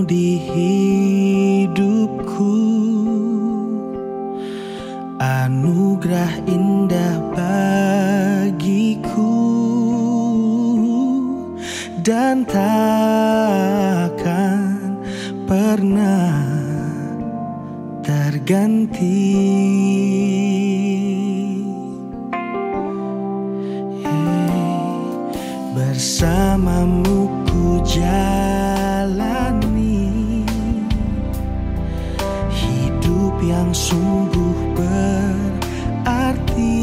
di hidupku, anugerah indah bagiku, dan takkan pernah terganti. Bersamamu ku jalani hidup yang sungguh berarti.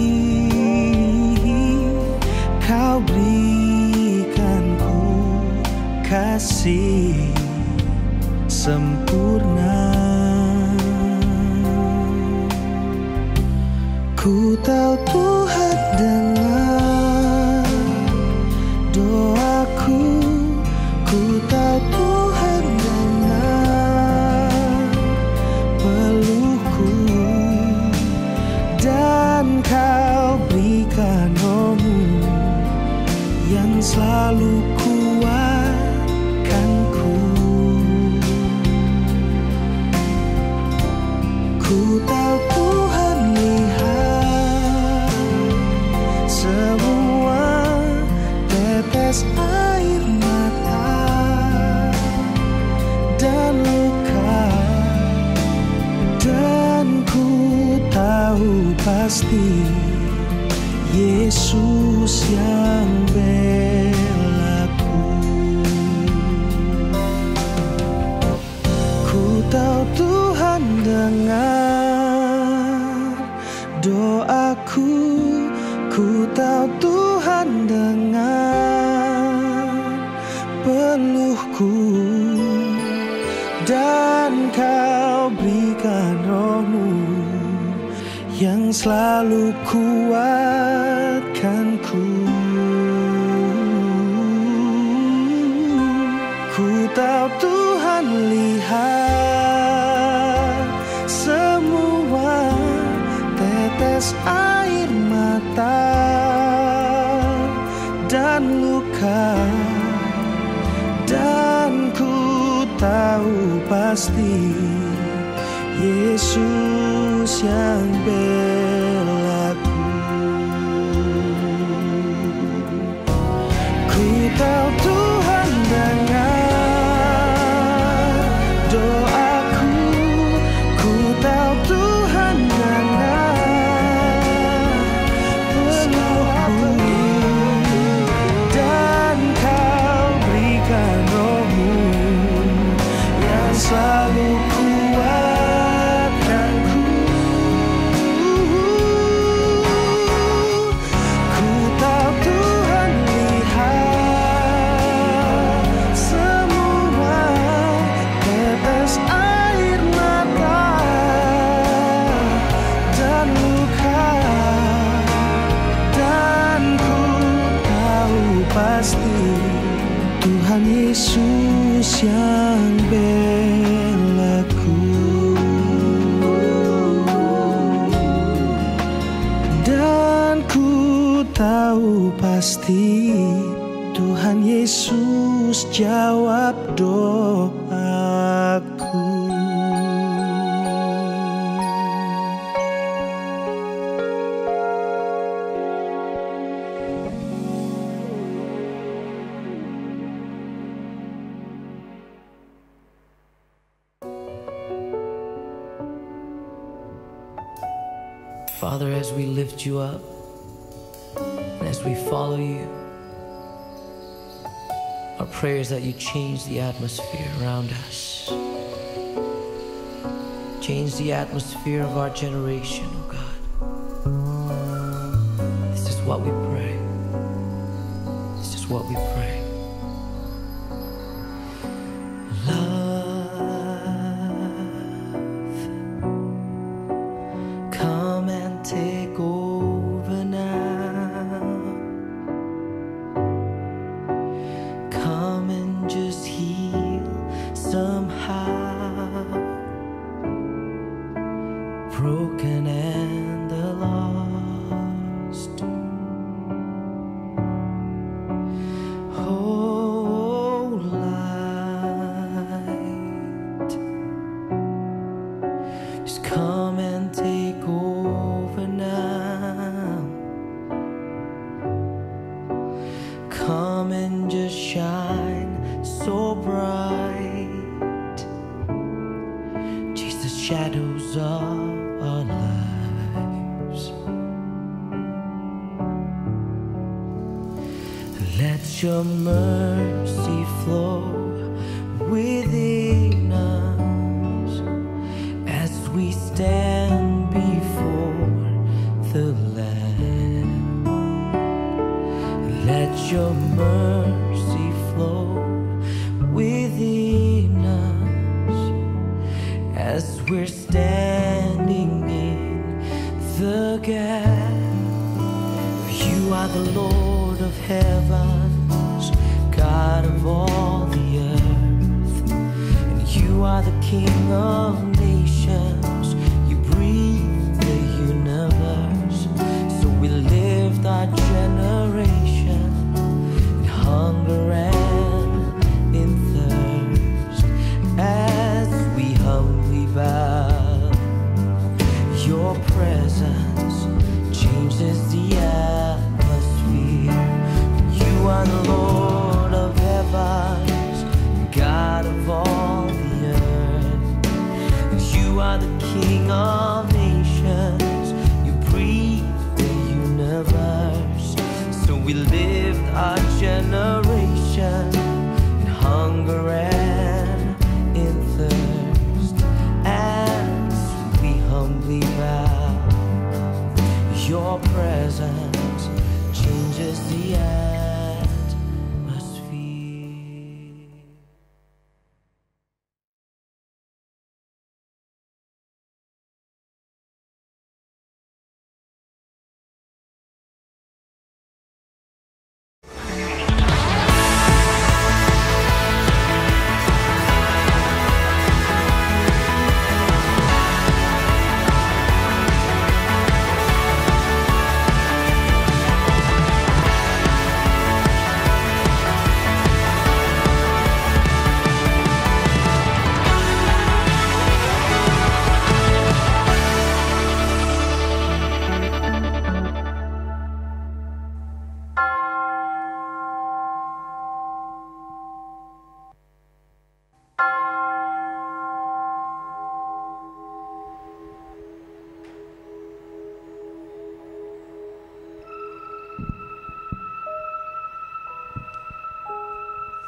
Kau berikanku kasih sempurna. Ku tahu Tuhan dengar doaku, ku tahu Tuhan dengar peluhku, dan Kau berikan Roh-Mu yang selalu kuatkanku. Ku tahu Tuhan lihat semua tetes air mata dan luka, dan ku tahu pasti Yesus yang belaku. Ku tahu Tuhan dengar doaku, ku tahu Tuhan dengar peluhku, dan Kau berikan Roh-Mu yang selalu kuatkanku. Ku tahu Tuhan lihat semua tetes air mata dan luka, dan ku tahu pasti Yesus yang belaku. Ku tahu Tuhan dengar doaku, ku tahu Tuhan dengar peluhku, dan Kau berikan Roh-Mu yang selalu kuatkanku. Ku tahu Tuhan lihat semua tetes air mata dan luka, dan ku tahu pasti Tuhan Yesus yang belaku. Dan ku tahu pasti Tuhan Yesus jawab doaku. Father, as we lift you up and as we follow you, our prayer is that you change the atmosphere around us. Change the atmosphere of our generation, oh God. This is what we pray. This is what we pray. Take over now. Come and just heal somehow. Broken and the lost. bright, chase the shadows of our lives. Let your mercy flow within us as we stand before the Lamb. Let your mercy flow within us as we're standing in the gap. You are the Lord of heavens, God of all the earth, and you are the King of nations. You breathe the universe, so we lift our generation in hunger and in thirst as we humbly bow. Your presence changes the atmosphere. You are the Lord of heavens, God of all the earth. You are the King of nations. You breathe the universe, so we lift our generation in hunger and in thirst as we humbly bow. Your presence changes the atmosphere.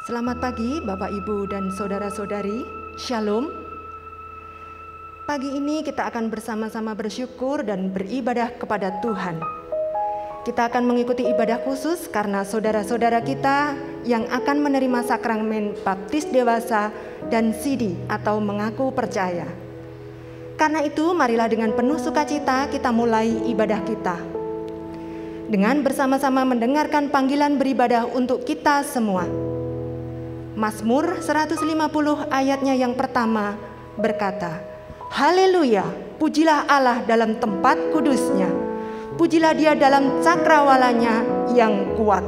Selamat pagi Bapak Ibu dan Saudara-saudari, Shalom. Pagi ini kita akan bersama-sama bersyukur dan beribadah kepada Tuhan. Kita akan mengikuti ibadah khusus karena saudara-saudara kita yang akan menerima sakramen baptis dewasa dan sidi atau mengaku percaya. Karena itu marilah dengan penuh sukacita kita mulai ibadah kita. Dengan bersama-sama mendengarkan panggilan beribadah untuk kita semua. Mazmur 150 ayatnya yang pertama berkata, Haleluya, pujilah Allah dalam tempat kudusnya, pujilah dia dalam cakrawalanya yang kuat.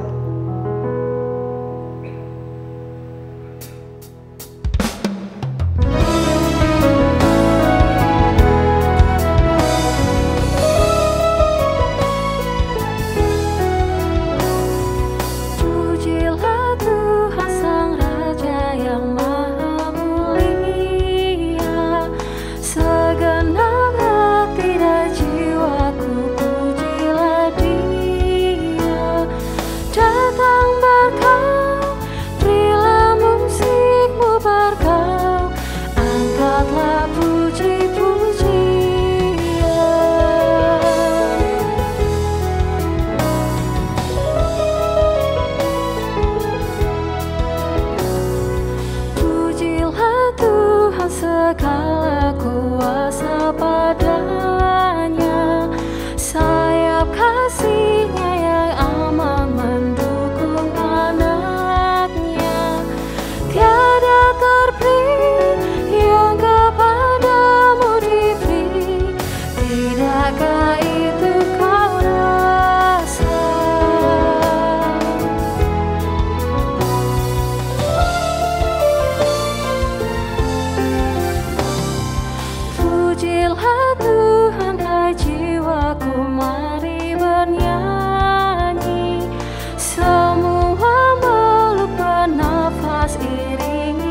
Segala kuasa padanya, sayap kasihnya yang aman mendukung anaknya. Tiada terberi yang kepadamu diberi, tidakkah itu kau rasa? Pujilah Tuhan, hai jiwaku, mari bernyanyi. Semua makhluk bernafas iringi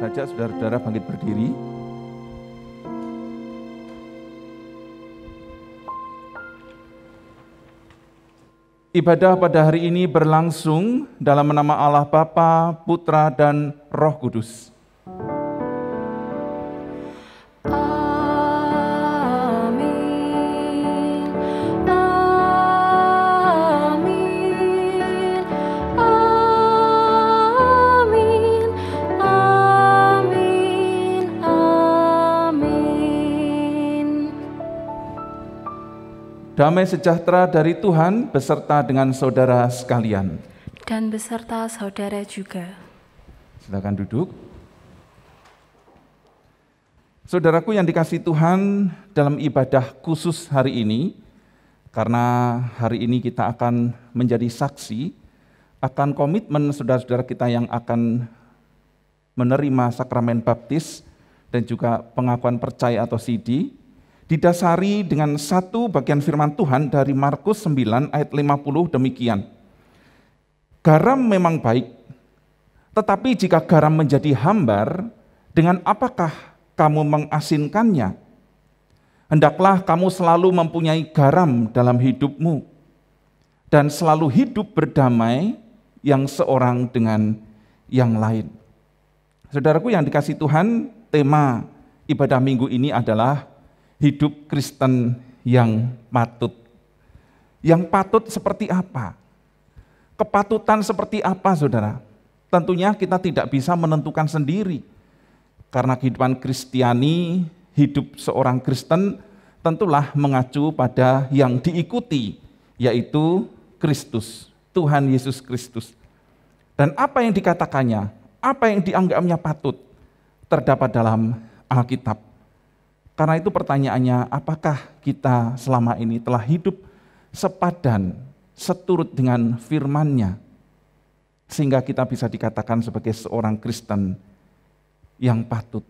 Saya ajak saudara-saudara bangkit berdiri. Ibadah pada hari ini berlangsung dalam nama Allah Bapa, Putra, dan Roh Kudus. Damai sejahtera dari Tuhan beserta dengan saudara sekalian. Dan beserta saudara juga. Silakan duduk. Saudaraku yang dikasihi Tuhan, dalam ibadah khusus hari ini, karena hari ini kita akan menjadi saksi akan komitmen saudara-saudara kita yang akan menerima sakramen baptis dan juga pengakuan percaya atau CD, didasari dengan satu bagian firman Tuhan dari Markus 9 ayat 50 demikian. Garam memang baik, tetapi jika garam menjadi hambar, dengan apakah kamu mengasinkannya? Hendaklah kamu selalu mempunyai garam dalam hidupmu, dan selalu hidup berdamai yang seorang dengan yang lain. Saudaraku yang dikasihi Tuhan, tema ibadah minggu ini adalah hidup Kristen yang patut. Yang patut seperti apa? Kepatutan seperti apa, saudara? Tentunya kita tidak bisa menentukan sendiri. Karena kehidupan Kristiani, hidup seorang Kristen tentulah mengacu pada yang diikuti, yaitu Kristus, Tuhan Yesus Kristus. Dan apa yang dikatakannya, apa yang dianggapnya patut, terdapat dalam Alkitab. Karena itu pertanyaannya, apakah kita selama ini telah hidup sepadan, seturut dengan firman-Nya, sehingga kita bisa dikatakan sebagai seorang Kristen yang patut.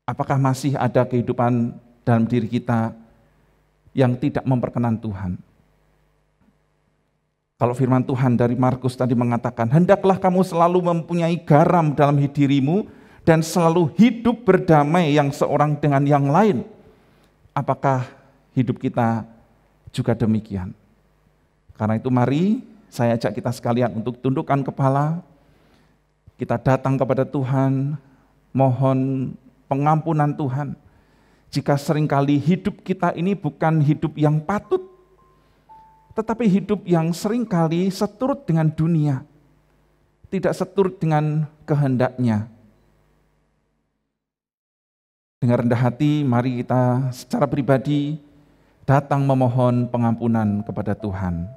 Apakah masih ada kehidupan dalam diri kita yang tidak memperkenan Tuhan? Kalau firman Tuhan dari Markus tadi mengatakan, hendaklah kamu selalu mempunyai garam dalam dirimu, dan selalu hidup berdamai yang seorang dengan yang lain. Apakah hidup kita juga demikian? Karena itu mari saya ajak kita sekalian untuk tundukkan kepala, kita datang kepada Tuhan, mohon pengampunan Tuhan. Jika seringkali hidup kita ini bukan hidup yang patut, tetapi hidup yang seringkali seturut dengan dunia, tidak seturut dengan kehendaknya. Dengan rendah hati, mari kita secara pribadi datang memohon pengampunan kepada Tuhan.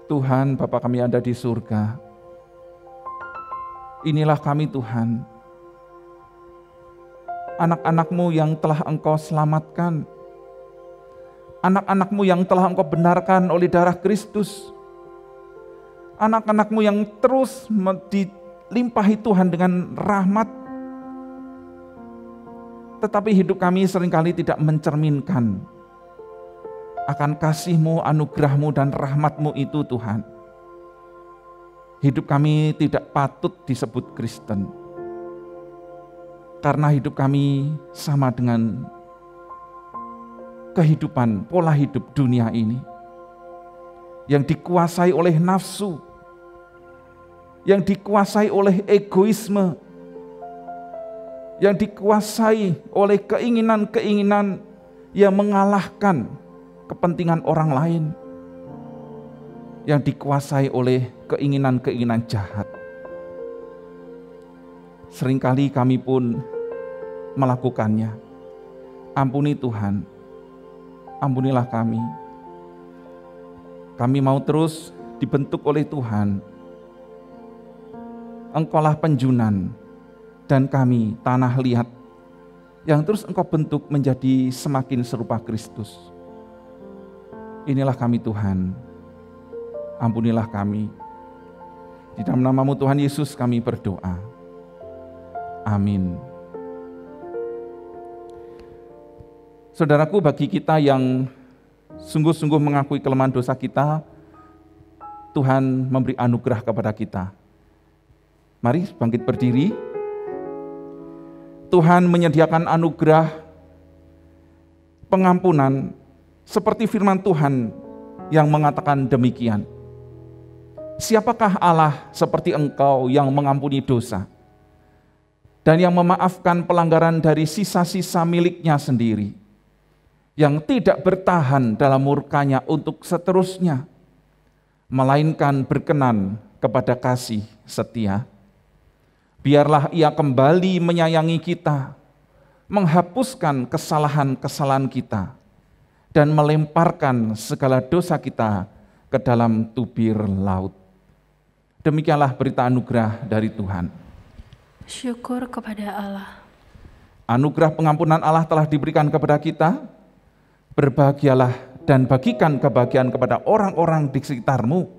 Tuhan, Bapa kami ada di surga. Inilah kami Tuhan, anak-anak-Mu yang telah Engkau selamatkan, anak-anak-Mu yang telah Engkau benarkan oleh darah Kristus, anak-anak-Mu yang terus dilimpahi Tuhan dengan rahmat, tetapi hidup kami seringkali tidak mencerminkan akan kasih-Mu, anugerah-Mu, dan rahmat-Mu itu Tuhan. Hidup kami tidak patut disebut Kristen, karena hidup kami sama dengan kehidupan, pola hidup dunia ini, yang dikuasai oleh nafsu, yang dikuasai oleh egoisme, yang dikuasai oleh keinginan-keinginan yang mengalahkan kepentingan orang lain, yang dikuasai oleh keinginan-keinginan jahat. Seringkali kami pun melakukannya. Ampuni Tuhan, ampunilah kami. Kami mau terus dibentuk oleh Tuhan. Engkaulah penjunan, dan kami tanah liat yang terus Engkau bentuk menjadi semakin serupa Kristus. Inilah kami Tuhan. ampunilah kami. Di dalam nama-Mu Tuhan Yesus kami berdoa. Amin. Saudaraku, bagi kita yang sungguh-sungguh mengakui kelemahan dosa kita, Tuhan memberi anugerah kepada kita. Mari bangkit berdiri. Tuhan menyediakan anugerah pengampunan seperti firman Tuhan yang mengatakan demikian. Siapakah Allah seperti Engkau yang mengampuni dosa dan yang memaafkan pelanggaran dari sisa-sisa miliknya sendiri, yang tidak bertahan dalam murkanya untuk seterusnya, melainkan berkenan kepada kasih setia. Biarlah Ia kembali menyayangi kita, menghapuskan kesalahan-kesalahan kita, dan melemparkan segala dosa kita ke dalam tubir laut. Demikianlah berita anugerah dari Tuhan. Syukur kepada Allah. Anugerah pengampunan Allah telah diberikan kepada kita. Berbahagialah dan bagikan kebahagiaan kepada orang-orang di sekitarmu.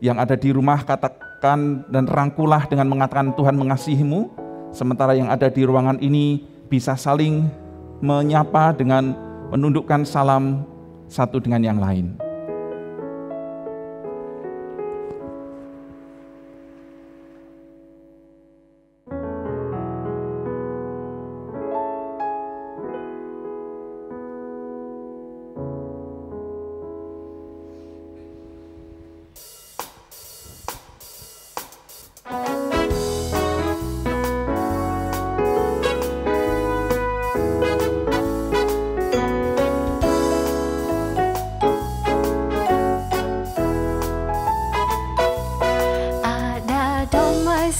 Yang ada di rumah, katakan dan rangkulah dengan mengatakan Tuhan mengasihimu. Sementara yang ada di ruangan ini bisa saling menyapa dengan menundukkan salam satu dengan yang lain.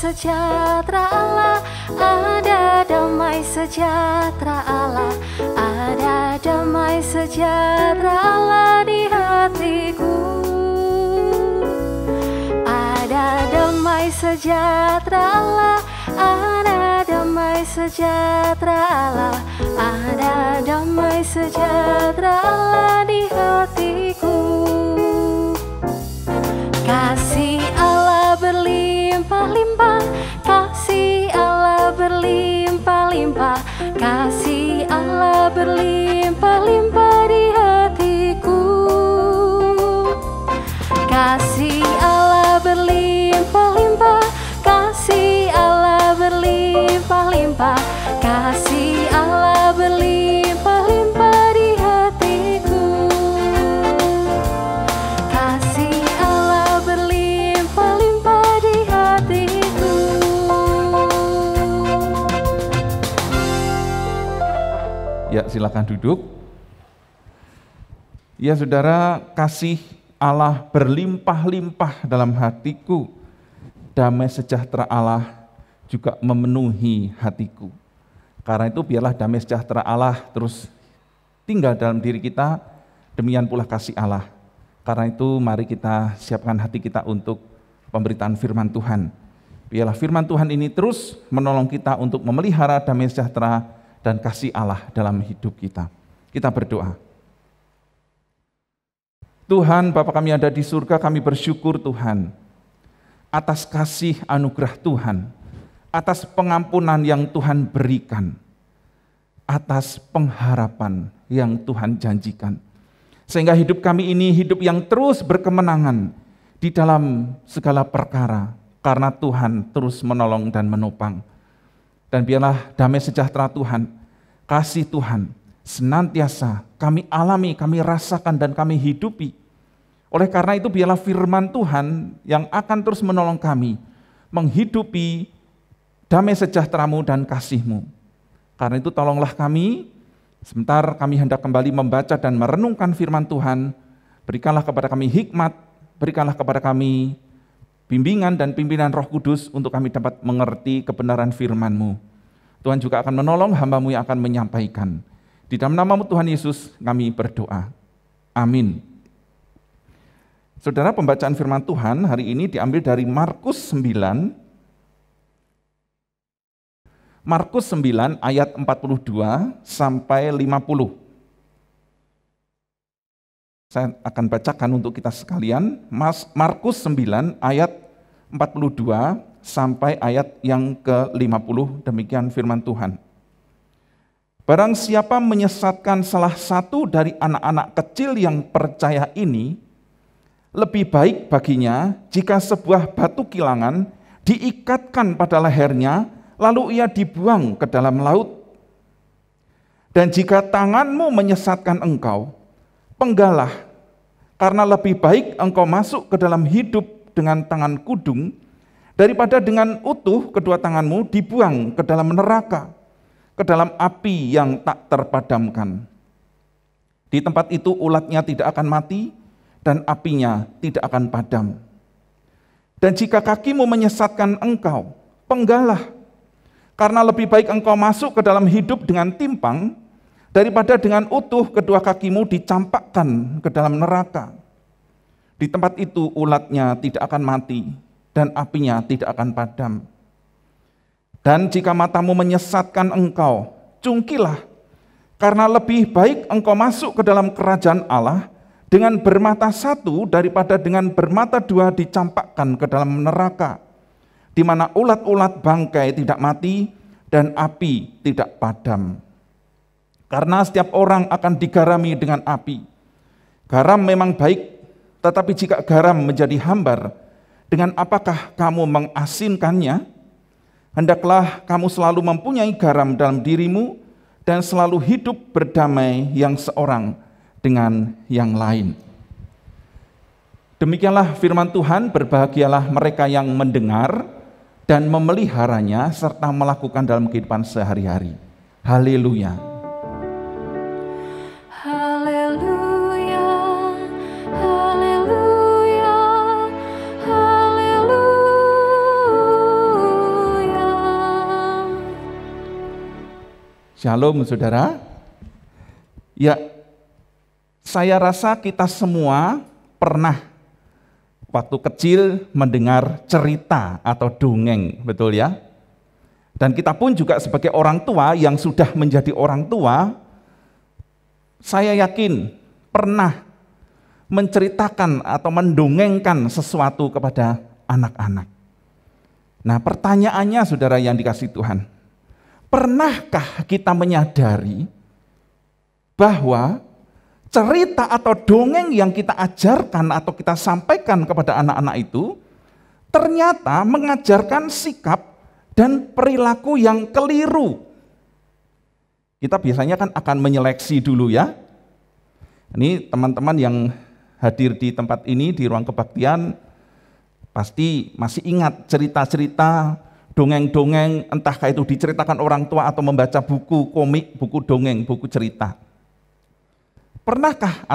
Sejahtera Allah, ada damai sejahtera Allah, ada damai sejahtera Allah di hatiku. Ada damai sejahtera Allah, ada damai sejahtera Allah, ada damai sejahtera Allah di hatiku. Kasih Allah berlimpah-limpah, kasih Allah berlimpah-limpah, kasih Allah berlimpah-limpah di hatiku. Kasih Allah berlimpah-limpah, kasih Allah berlimpah-limpah, kasih Allah berlimpah-limpah di hatiku. Kasih Allah berlimpah-limpah di hatiku. Ya, silakan duduk. Ya saudara, kasih Allah berlimpah-limpah dalam hatiku. Damai sejahtera Allah juga memenuhi hatiku. Karena itu biarlah damai sejahtera Allah terus tinggal dalam diri kita, demikian pula kasih Allah. Karena itu mari kita siapkan hati kita untuk pemberitaan firman Tuhan. Biarlah firman Tuhan ini terus menolong kita untuk memelihara damai sejahtera dan kasih Allah dalam hidup kita. Kita berdoa. Tuhan, Bapa kami ada di surga, kami bersyukur Tuhan atas kasih anugerah Tuhan, atas pengampunan yang Tuhan berikan, atas pengharapan yang Tuhan janjikan. Sehingga hidup kami ini hidup yang terus berkemenangan di dalam segala perkara, karena Tuhan terus menolong dan menopang. Dan biarlah damai sejahtera Tuhan, kasih Tuhan senantiasa kami alami, kami rasakan dan kami hidupi. Oleh karena itu biarlah firman Tuhan yang akan terus menolong kami menghidupi damai sejahtera-Mu dan kasih-Mu. Karena itu tolonglah kami, sebentar kami hendak kembali membaca dan merenungkan firman Tuhan. Berikanlah kepada kami hikmat, berikanlah kepada kami bimbingan dan pimpinan Roh Kudus untuk kami dapat mengerti kebenaran firman-Mu. Tuhan juga akan menolong hamba-Mu yang akan menyampaikan. Di dalam nama-Mu Tuhan Yesus kami berdoa. Amin. Saudara, pembacaan firman Tuhan hari ini diambil dari Markus 9. Markus 9 ayat 42 sampai 50. Saya akan bacakan untuk kita sekalian, Markus 9 ayat 42 sampai ayat yang ke-50, demikian firman Tuhan. Barang siapa menyesatkan salah satu dari anak-anak kecil yang percaya ini, lebih baik baginya jika sebuah batu kilangan diikatkan pada lehernya, lalu ia dibuang ke dalam laut. Dan jika tanganmu menyesatkan engkau, penggalah, karena lebih baik engkau masuk ke dalam hidup dengan tangan kudung, daripada dengan utuh kedua tanganmu dibuang ke dalam neraka, ke dalam api yang tak terpadamkan. Di tempat itu ulatnya tidak akan mati, dan apinya tidak akan padam. Dan jika kakimu menyesatkan engkau, penggalah, karena lebih baik engkau masuk ke dalam hidup dengan timpang, daripada dengan utuh kedua kakimu dicampakkan ke dalam neraka. Di tempat itu ulatnya tidak akan mati, dan apinya tidak akan padam. Dan jika matamu menyesatkan engkau, cungkilah, karena lebih baik engkau masuk ke dalam kerajaan Allah dengan bermata satu daripada dengan bermata dua dicampakkan ke dalam neraka, di mana ulat-ulat bangkai tidak mati dan api tidak padam. Karena setiap orang akan digarami dengan api. Garam memang baik, tetapi jika garam menjadi hambar, dengan apakah kamu mengasinkannya? Hendaklah kamu selalu mempunyai garam dalam dirimu dan selalu hidup berdamai yang seorang dengan yang lain. Demikianlah firman Tuhan, berbahagialah mereka yang mendengar dan memeliharanya serta melakukan dalam kehidupan sehari-hari. Haleluya. Haleluya, haleluya, haleluya. Shalom saudara. Ya, saya rasa kita semua pernah waktu kecil mendengar cerita atau dongeng, betul ya? Dan kita pun juga sebagai orang tua yang sudah menjadi orang tua, saya yakin pernah menceritakan atau mendongengkan sesuatu kepada anak-anak. Nah, pertanyaannya saudara yang dikasihi Tuhan, pernahkah kita menyadari bahwa cerita atau dongeng yang kita ajarkan atau kita sampaikan kepada anak-anak itu ternyata mengajarkan sikap dan perilaku yang keliru? Kita biasanya kan akan menyeleksi dulu ya. Ini teman-teman yang hadir di tempat ini, di ruang kebaktian, pasti masih ingat cerita-cerita, dongeng-dongeng, entah itu diceritakan orang tua atau membaca buku komik, buku dongeng, buku cerita. Pernahkah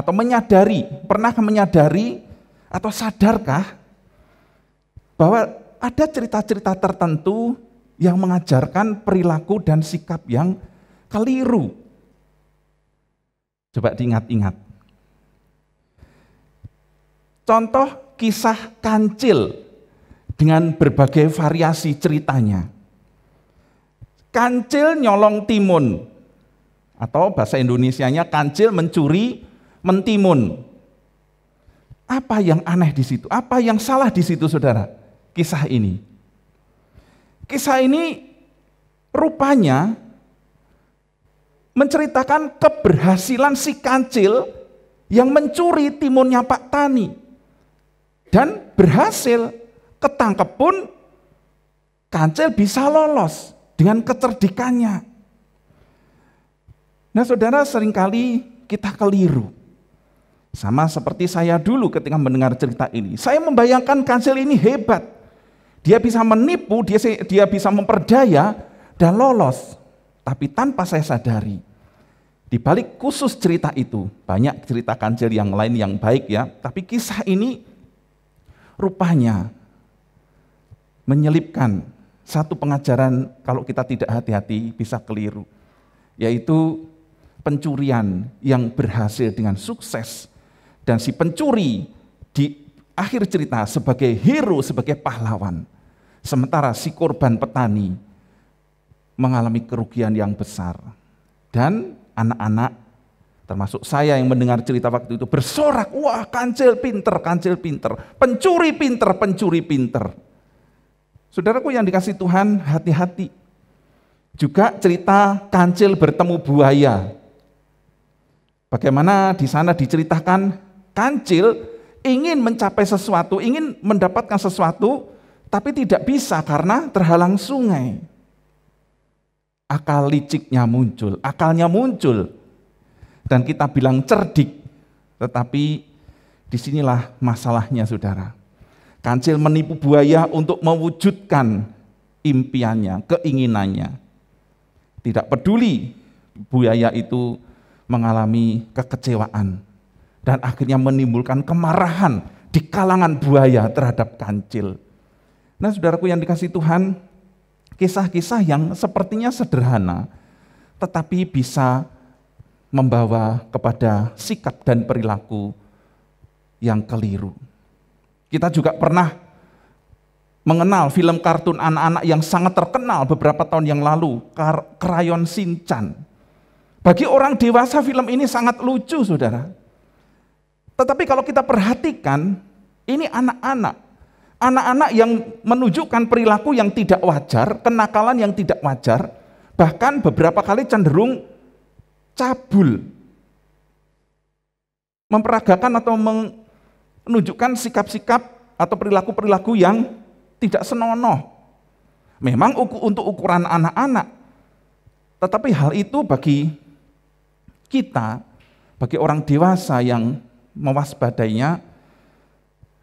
menyadari atau sadarkah bahwa ada cerita-cerita tertentu yang mengajarkan perilaku dan sikap yang keliru? Coba diingat-ingat. Contoh kisah kancil dengan berbagai variasi ceritanya. Kancil nyolong timun, atau bahasa Indonesianya kancil mencuri mentimun. Apa yang aneh di situ? Apa yang salah di situ, saudara? Kisah ini rupanya menceritakan keberhasilan si kancil yang mencuri timunnya Pak Tani, dan berhasil. Ketangkep pun kancil bisa lolos dengan kecerdikannya. Nah saudara, seringkali kita keliru. Sama seperti saya dulu ketika mendengar cerita ini. Saya membayangkan kancil ini hebat. Dia bisa menipu, dia bisa memperdaya dan lolos. Tapi tanpa saya sadari, di balik khusus cerita itu, banyak cerita kancil yang lain yang baik ya. Tapi kisah ini rupanya menyelipkan satu pengajaran kalau kita tidak hati-hati bisa keliru. Yaitu pencurian yang berhasil dengan sukses, dan si pencuri di akhir cerita sebagai hero, sebagai pahlawan, sementara si korban petani mengalami kerugian yang besar, dan anak-anak termasuk saya yang mendengar cerita waktu itu, bersorak, wah kancil pinter, pencuri pinter. Saudaraku yang dikasihi Tuhan, hati-hati. Juga cerita kancil bertemu buaya. Bagaimana di sana diceritakan kancil ingin mencapai sesuatu, ingin mendapatkan sesuatu, tapi tidak bisa karena terhalang sungai. Akal liciknya muncul, akalnya muncul. Dan kita bilang cerdik, tetapi disinilah masalahnya saudara. Kancil menipu buaya untuk mewujudkan impiannya, keinginannya. Tidak peduli buaya itu mengalami kekecewaan. Dan akhirnya menimbulkan kemarahan di kalangan buaya terhadap kancil. Nah saudaraku yang dikasihi Tuhan, kisah-kisah yang sepertinya sederhana, tetapi bisa membawa kepada sikap dan perilaku yang keliru. Kita juga pernah mengenal film kartun anak-anak yang sangat terkenal beberapa tahun yang lalu, Krayon Shinchan. Bagi orang dewasa film ini sangat lucu, saudara. Tetapi kalau kita perhatikan, ini anak-anak yang menunjukkan perilaku yang tidak wajar, kenakalan yang tidak wajar, bahkan beberapa kali cenderung cabul, memperagakan atau menunjukkan sikap-sikap atau perilaku-perilaku yang tidak senonoh. Memang untuk ukuran anak-anak, tetapi hal itu bagi kita, bagi orang dewasa yang mewaspadainya,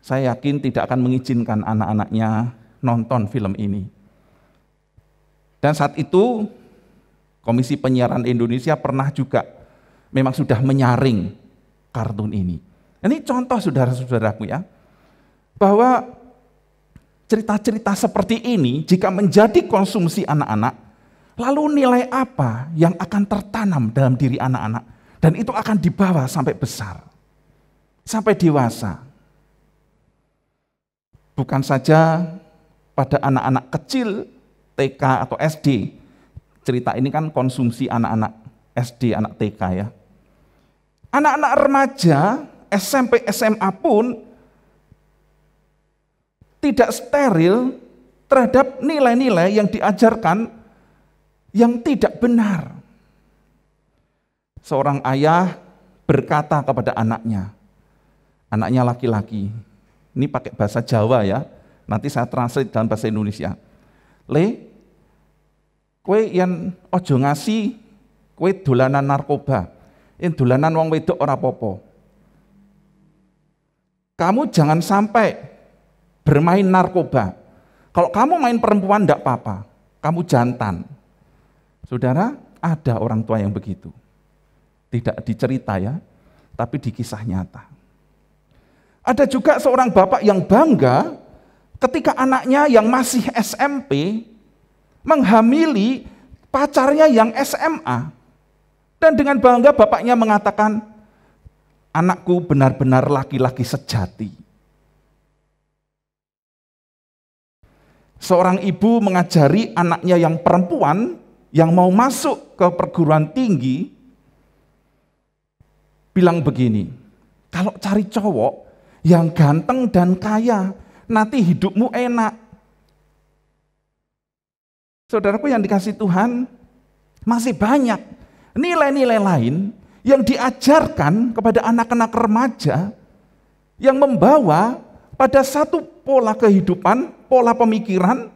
saya yakin tidak akan mengizinkan anak-anaknya nonton film ini. Dan saat itu Komisi Penyiaran Indonesia pernah juga memang sudah menyaring kartun ini. Ini contoh saudara-saudaraku ya, bahwa cerita-cerita seperti ini jika menjadi konsumsi anak-anak, lalu nilai apa yang akan tertanam dalam diri anak-anak, dan itu akan dibawa sampai besar, sampai dewasa. Bukan saja pada anak-anak kecil, TK atau SD, cerita ini kan konsumsi anak-anak SD, anak TK ya. Anak-anak remaja, SMP, SMA pun tidak steril terhadap nilai-nilai yang diajarkan yang tidak benar. Seorang ayah berkata kepada anaknya laki-laki, ini pakai bahasa Jawa ya, nanti saya translate dalam bahasa Indonesia. Kowe yang ojo ngasih, kowe dolanan narkoba, yang dolanan wong wedok ora popo. Kamu jangan sampai bermain narkoba. Kalau kamu main perempuan enggak apa-apa, kamu jantan. Saudara, ada orang tua yang begitu. Tidak dicerita ya, tapi di kisah nyata. Ada juga seorang bapak yang bangga ketika anaknya yang masih SMP menghamili pacarnya yang SMA. Dan dengan bangga bapaknya mengatakan, anakku benar-benar laki-laki sejati. Seorang ibu mengajari anaknya yang perempuan yang mau masuk ke perguruan tinggi, bilang begini, kalau cari cowok yang ganteng dan kaya, nanti hidupmu enak. Saudaraku yang dikasihi Tuhan, masih banyak nilai-nilai lain yang diajarkan kepada anak-anak remaja yang membawa pada satu pola kehidupan, pola pemikiran,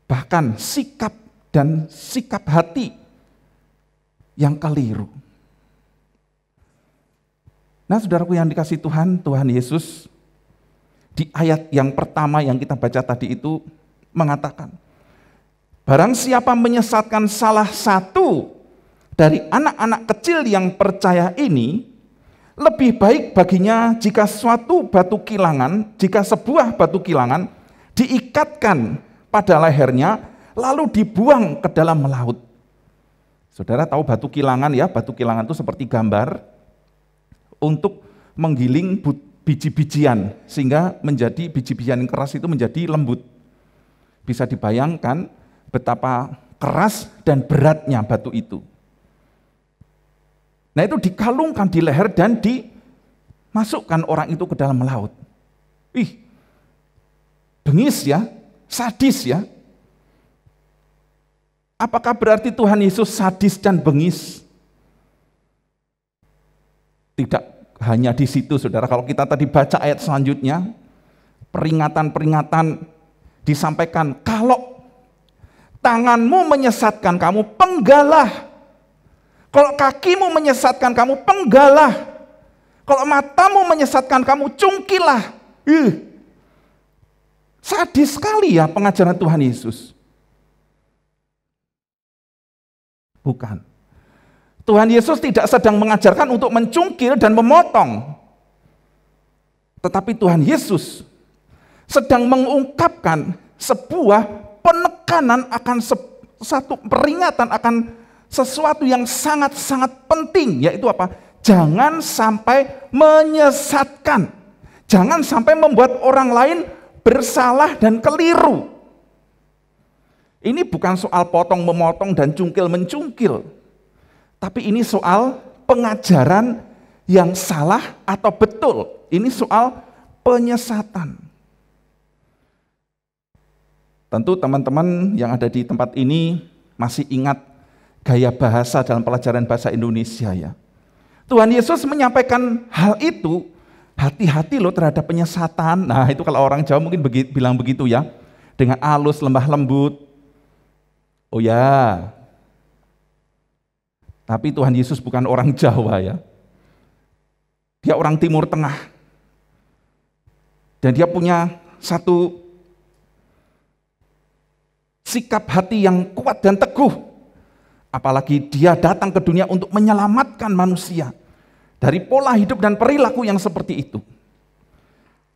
bahkan sikap dan sikap hati yang keliru. Nah, saudaraku yang dikasihi Tuhan, Tuhan Yesus di ayat yang pertama yang kita baca tadi itu mengatakan, barang siapa menyesatkan salah satu dari anak-anak kecil yang percaya ini, lebih baik baginya jika sebuah batu kilangan diikatkan pada lehernya, lalu dibuang ke dalam laut. Saudara tahu batu kilangan ya, batu kilangan itu seperti gambar untuk menggiling biji-bijian, sehingga menjadi biji-bijian yang keras itu menjadi lembut. Bisa dibayangkan betapa keras dan beratnya batu itu. Nah itu dikalungkan di leher dan dimasukkan orang itu ke dalam laut. Ih, bengis ya, sadis ya. Apakah berarti Tuhan Yesus sadis dan bengis? Tidak hanya di situ, saudara. Kalau kita tadi baca ayat selanjutnya, peringatan-peringatan disampaikan, kalau tanganmu menyesatkan kamu, penggalah. Kalau kakimu menyesatkan kamu, penggalah. Kalau matamu menyesatkan kamu, cungkilah. Sadis sekali ya pengajaran Tuhan Yesus. Bukan. Tuhan Yesus tidak sedang mengajarkan untuk mencungkil dan memotong. Tetapi Tuhan Yesus sedang mengungkapkan sebuah penekanan akan satu peringatan akan sesuatu yang sangat-sangat penting, yaitu apa? Jangan sampai menyesatkan. Jangan sampai membuat orang lain bersalah dan keliru. Ini bukan soal potong-memotong dan cungkil-mencungkil. Tapi ini soal pengajaran yang salah atau betul. Ini soal penyesatan. Tentu teman-teman yang ada di tempat ini masih ingat gaya bahasa dalam pelajaran bahasa Indonesia ya. Tuhan Yesus menyampaikan hal itu, hati-hati loh terhadap penyesatan. Nah itu kalau orang Jawa mungkin bilang begitu ya, dengan halus, lembah lembut. Oh ya, tapi Tuhan Yesus bukan orang Jawa ya. Dia orang Timur Tengah. Dan dia punya satu sikap hati yang kuat dan teguh. Apalagi dia datang ke dunia untuk menyelamatkan manusia dari pola hidup dan perilaku yang seperti itu.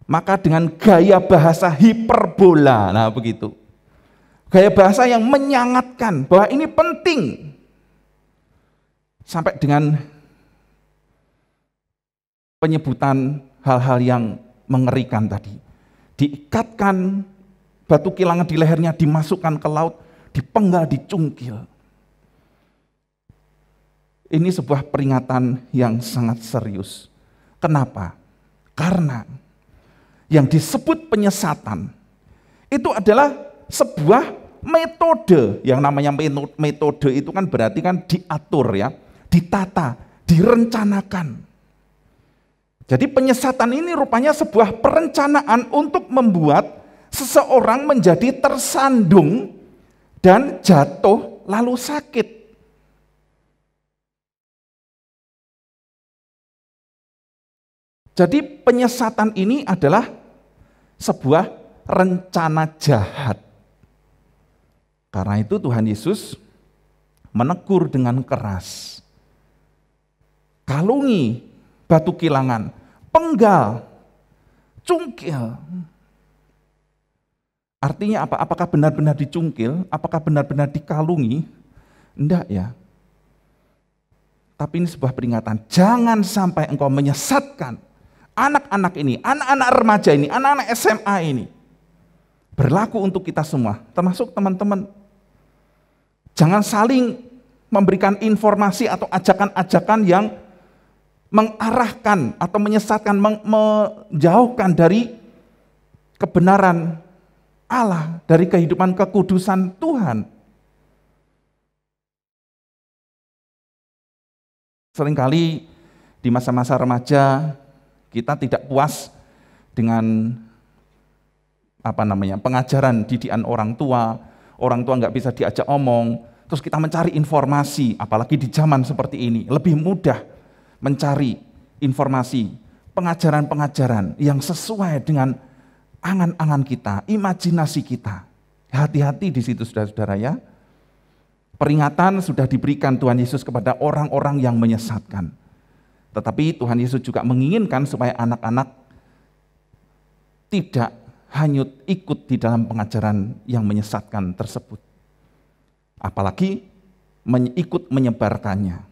Maka dengan gaya bahasa hiperbola, nah begitu. Gaya bahasa yang menyangatkan bahwa ini penting. Sampai dengan penyebutan hal-hal yang mengerikan tadi. Diikatkan batu kilangan di lehernya, dimasukkan ke laut, dipenggal, dicungkil. Ini sebuah peringatan yang sangat serius. Kenapa? Karena yang disebut penyesatan itu adalah sebuah metode. Yang namanya metode itu kan berarti kan diatur ya, ditata, direncanakan. Jadi penyesatan ini rupanya sebuah perencanaan untuk membuat seseorang menjadi tersandung dan jatuh lalu sakit. Jadi penyesatan ini adalah sebuah rencana jahat. Karena itu Tuhan Yesus menegur dengan keras. Kalungi batu kilangan, penggal, cungkil. Artinya apa? Apakah benar-benar dicungkil? Apakah benar-benar dikalungi? Enggak ya. Tapi ini sebuah peringatan. Jangan sampai engkau menyesatkan anak-anak ini, anak-anak remaja ini, anak-anak SMA ini. Berlaku untuk kita semua, termasuk teman-teman. Jangan saling memberikan informasi atau ajakan-ajakan yang mengarahkan atau menyesatkan, menjauhkan dari kebenaran Allah, dari kehidupan kekudusan Tuhan. Seringkali di masa-masa remaja kita tidak puas dengan pengajaran didikan orang tua nggak bisa diajak omong, terus kita mencari informasi, apalagi di zaman seperti ini, lebih mudah mencari informasi, pengajaran-pengajaran yang sesuai dengan angan-angan kita, imajinasi kita. Hati-hati di situ saudara-saudara ya. Peringatan sudah diberikan Tuhan Yesus kepada orang-orang yang menyesatkan. Tetapi Tuhan Yesus juga menginginkan supaya anak-anak tidak hanyut ikut di dalam pengajaran yang menyesatkan tersebut. Apalagi ikut menyebarkannya.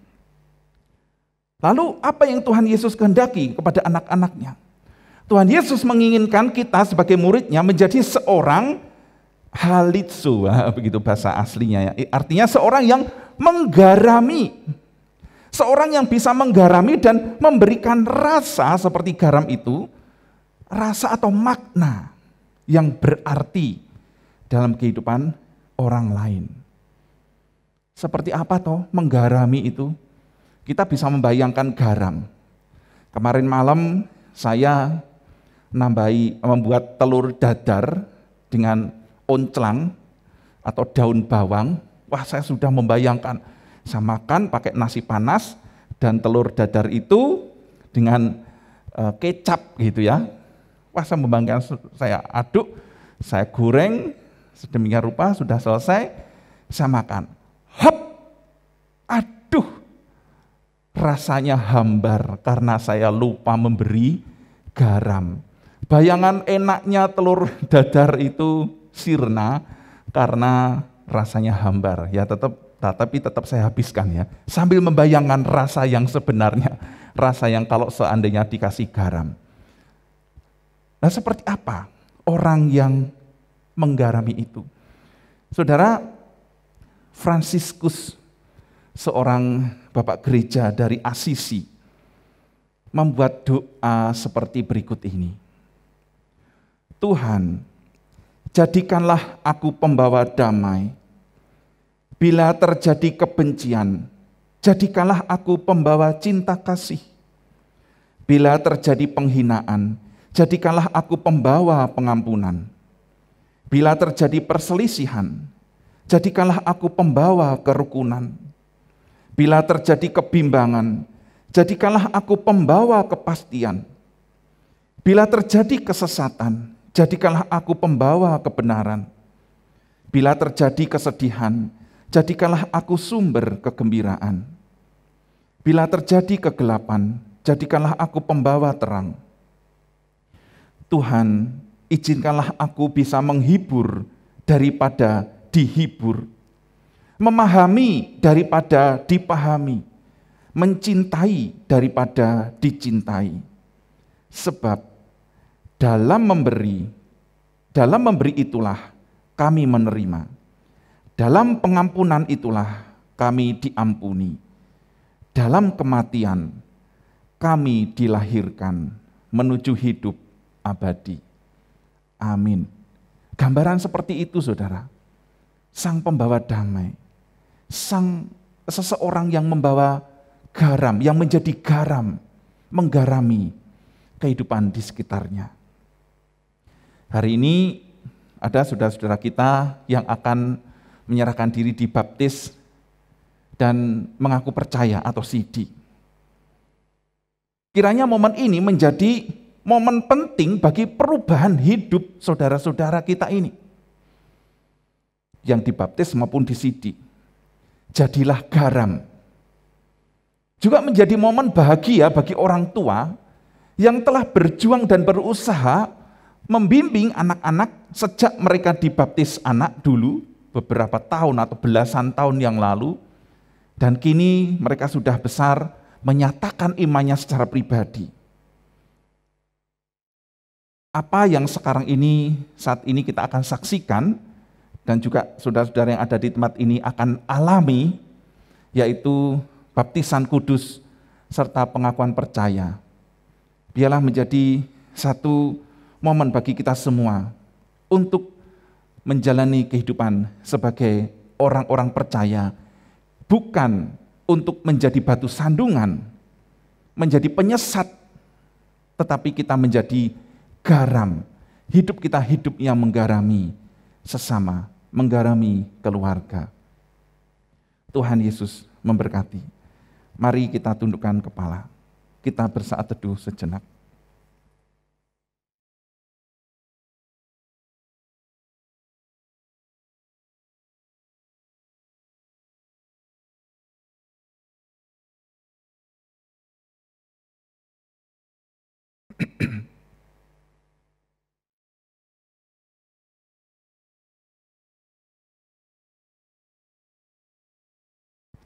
Lalu apa yang Tuhan Yesus kehendaki kepada anak-anaknya? Tuhan Yesus menginginkan kita sebagai muridnya menjadi seorang halitsu, begitu bahasa aslinya ya. Artinya seorang yang menggarami, Seorang yang bisa menggarami dan memberikan rasa seperti garam itu, rasa atau makna yang berarti dalam kehidupan orang lain. Seperti apa toh menggarami itu? Kita bisa membayangkan garam. Kemarin malam saya membuat telur dadar dengan onclang atau daun bawang. Wah, saya sudah membayangkan, saya makan pakai nasi panas dan telur dadar itu dengan kecap gitu ya. Wah, saya membayangkan, saya aduk, saya goreng, sedemikian rupa sudah selesai, saya makan. Hop, aduh, rasanya hambar karena saya lupa memberi garam. Bayangan enaknya telur dadar itu sirna karena rasanya hambar. Ya tapi tetap saya habiskan ya. Sambil membayangkan rasa yang sebenarnya, rasa yang kalau seandainya dikasih garam. Nah, seperti apa orang yang menggarami itu? Saudara, Fransiskus, seorang bapak gereja dari Assisi, membuat doa seperti berikut ini. Tuhan, jadikanlah aku pembawa damai. Bila terjadi kebencian, jadikanlah aku pembawa cinta kasih. Bila terjadi penghinaan, jadikanlah aku pembawa pengampunan. Bila terjadi perselisihan, jadikanlah aku pembawa kerukunan. Bila terjadi kebimbangan, jadikanlah aku pembawa kepastian. Bila terjadi kesesatan, jadikanlah aku pembawa kebenaran. Bila terjadi kesedihan, jadikanlah aku sumber kegembiraan. Bila terjadi kegelapan, jadikanlah aku pembawa terang. Tuhan, izinkanlah aku bisa menghibur daripada dihibur, memahami daripada dipahami, mencintai daripada dicintai. Sebab dalam memberi itulah kami menerima. Dalam pengampunan itulah kami diampuni. Dalam kematian kami dilahirkan menuju hidup abadi. Amin. Gambaran seperti itu, saudara. Sang pembawa damai. Seseorang yang membawa garam, yang menjadi garam, menggarami kehidupan di sekitarnya. Hari ini ada saudara-saudara kita yang akan menyerahkan diri dibaptis dan mengaku percaya atau sidi. Kiranya momen ini menjadi momen penting bagi perubahan hidup saudara-saudara kita ini. Yang dibaptis maupun disidi. Jadilah garam. Juga menjadi momen bahagia bagi orang tua yang telah berjuang dan berusaha membimbing anak-anak sejak mereka dibaptis anak dulu, beberapa tahun atau belasan tahun yang lalu, dan kini mereka sudah besar menyatakan imannya secara pribadi. Apa yang saat ini kita akan saksikan, dan juga saudara-saudara yang ada di tempat ini akan alami, yaitu baptisan kudus serta pengakuan percaya. Biarlah menjadi satu momen bagi kita semua untuk menjalani kehidupan sebagai orang-orang percaya, bukan untuk menjadi batu sandungan, menjadi penyesat, tetapi kita menjadi garam. Hidup kita hidup yang menggarami sesama, menggarami keluarga. Tuhan Yesus memberkati. Mari kita tundukkan kepala. Kita bersaat teduh sejenak.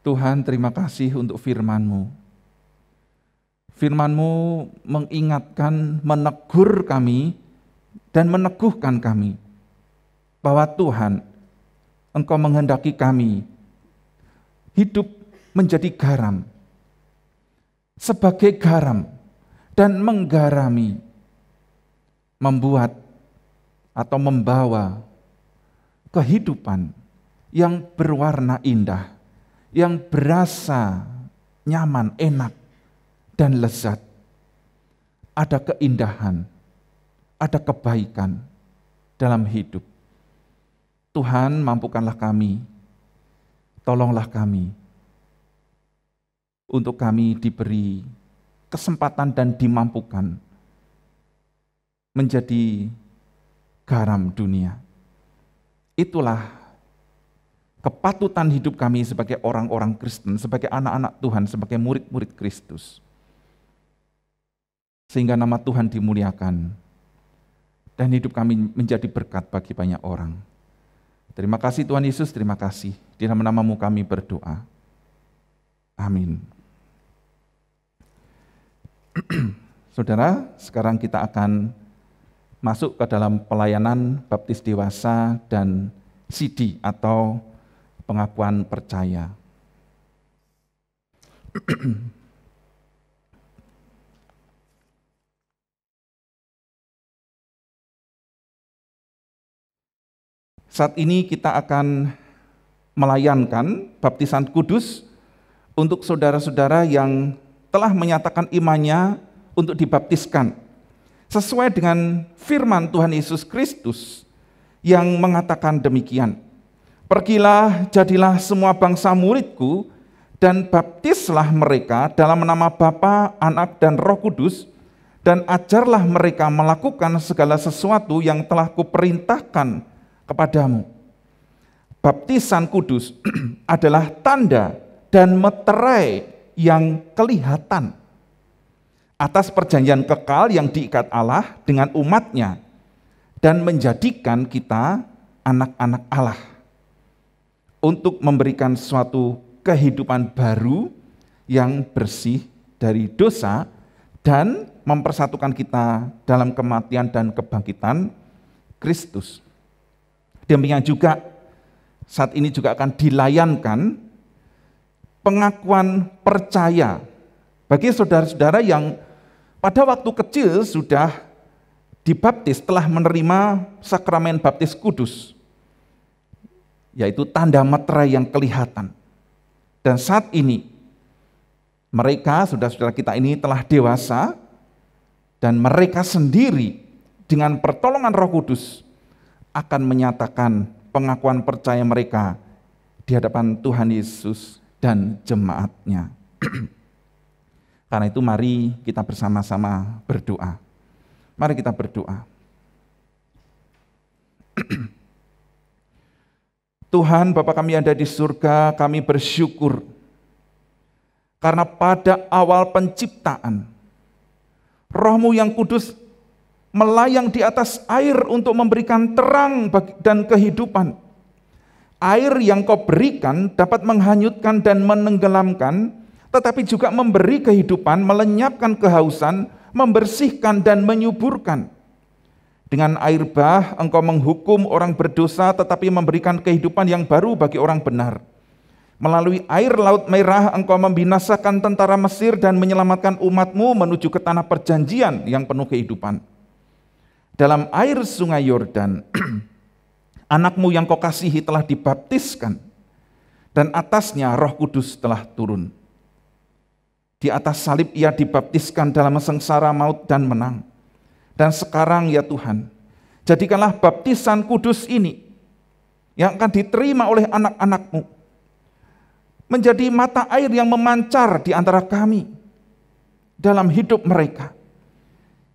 Tuhan, terima kasih untuk firman-Mu. Firman-Mu mengingatkan, menegur kami, dan meneguhkan kami, bahwa Tuhan, Engkau menghendaki kami hidup menjadi garam, sebagai garam dan menggarami, membuat atau membawa kehidupan yang berwarna indah, yang berasa nyaman, enak, dan lezat. Ada keindahan, ada kebaikan dalam hidup. Tuhan, mampukanlah kami, tolonglah kami, untuk kami diberi kesempatan dan dimampukan menjadi garam dunia. Itulah kepatutan hidup kami sebagai orang-orang Kristen, sebagai anak-anak Tuhan, sebagai murid-murid Kristus. Sehingga nama Tuhan dimuliakan dan hidup kami menjadi berkat bagi banyak orang. Terima kasih Tuhan Yesus, terima kasih. Di dalam nama-Mu kami berdoa. Amin. Saudara, sekarang kita akan masuk ke dalam pelayanan baptis dewasa dan CD atau pengakuan percaya. Saat ini kita akan melayankan baptisan kudus untuk saudara-saudara yang telah menyatakan imannya untuk dibaptiskan. Sesuai dengan firman Tuhan Yesus Kristus yang mengatakan demikian. Pergilah, jadilah semua bangsa muridku, dan baptislah mereka dalam nama Bapa, Anak, dan Roh Kudus, dan ajarlah mereka melakukan segala sesuatu yang telah kuperintahkan kepadamu. Baptisan kudus adalah tanda dan meterai yang kelihatan atas perjanjian kekal yang diikat Allah dengan umatnya dan menjadikan kita anak-anak Allah untuk memberikan suatu kehidupan baru yang bersih dari dosa dan mempersatukan kita dalam kematian dan kebangkitan Kristus. Demikian juga saat ini juga akan dilayankan pengakuan percaya bagi saudara-saudara yang pada waktu kecil sudah dibaptis, telah menerima sakramen baptis kudus, yaitu tanda meterai yang kelihatan. Dan saat ini mereka, saudara-saudara kita ini telah dewasa, dan mereka sendiri dengan pertolongan Roh Kudus akan menyatakan pengakuan percaya mereka di hadapan Tuhan Yesus dan jemaatnya. Karena itu mari kita bersama-sama berdoa. Mari kita berdoa. Tuhan Bapa kami yang ada di surga, kami bersyukur karena pada awal penciptaan Roh-Mu yang kudus melayang di atas air untuk memberikan terang dan kehidupan. Air yang Kau berikan dapat menghanyutkan dan menenggelamkan, tetapi juga memberi kehidupan, melenyapkan kehausan, membersihkan dan menyuburkan. Dengan air bah Engkau menghukum orang berdosa, tetapi memberikan kehidupan yang baru bagi orang benar. Melalui air Laut Merah Engkau membinasakan tentara Mesir dan menyelamatkan umat-Mu menuju ke tanah perjanjian yang penuh kehidupan. Dalam air sungai Yordan, anak-Mu yang Kau kasihi telah dibaptiskan, dan atasnya Roh Kudus telah turun. Di atas salib Ia dibaptiskan dalam sengsara maut dan menang. Dan sekarang ya Tuhan, jadikanlah baptisan kudus ini yang akan diterima oleh anak-anak-Mu menjadi mata air yang memancar di antara kami dalam hidup mereka.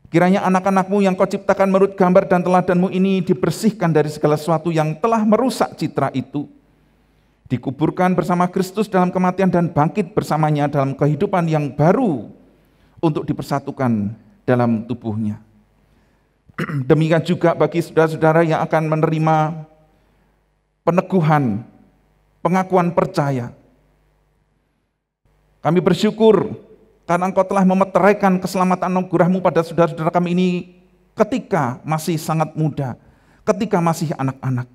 Kiranya anak-anak-Mu yang Kau ciptakan menurut gambar dan teladan-Mu ini dibersihkan dari segala sesuatu yang telah merusak citra itu, dikuburkan bersama Kristus dalam kematian dan bangkit bersamanya dalam kehidupan yang baru untuk dipersatukan dalam tubuhnya. Demikian juga bagi saudara-saudara yang akan menerima peneguhan, pengakuan percaya. Kami bersyukur karena Engkau telah memeteraikan keselamatan anugerah-Mu pada saudara-saudara kami ini ketika masih sangat muda, ketika masih anak-anak.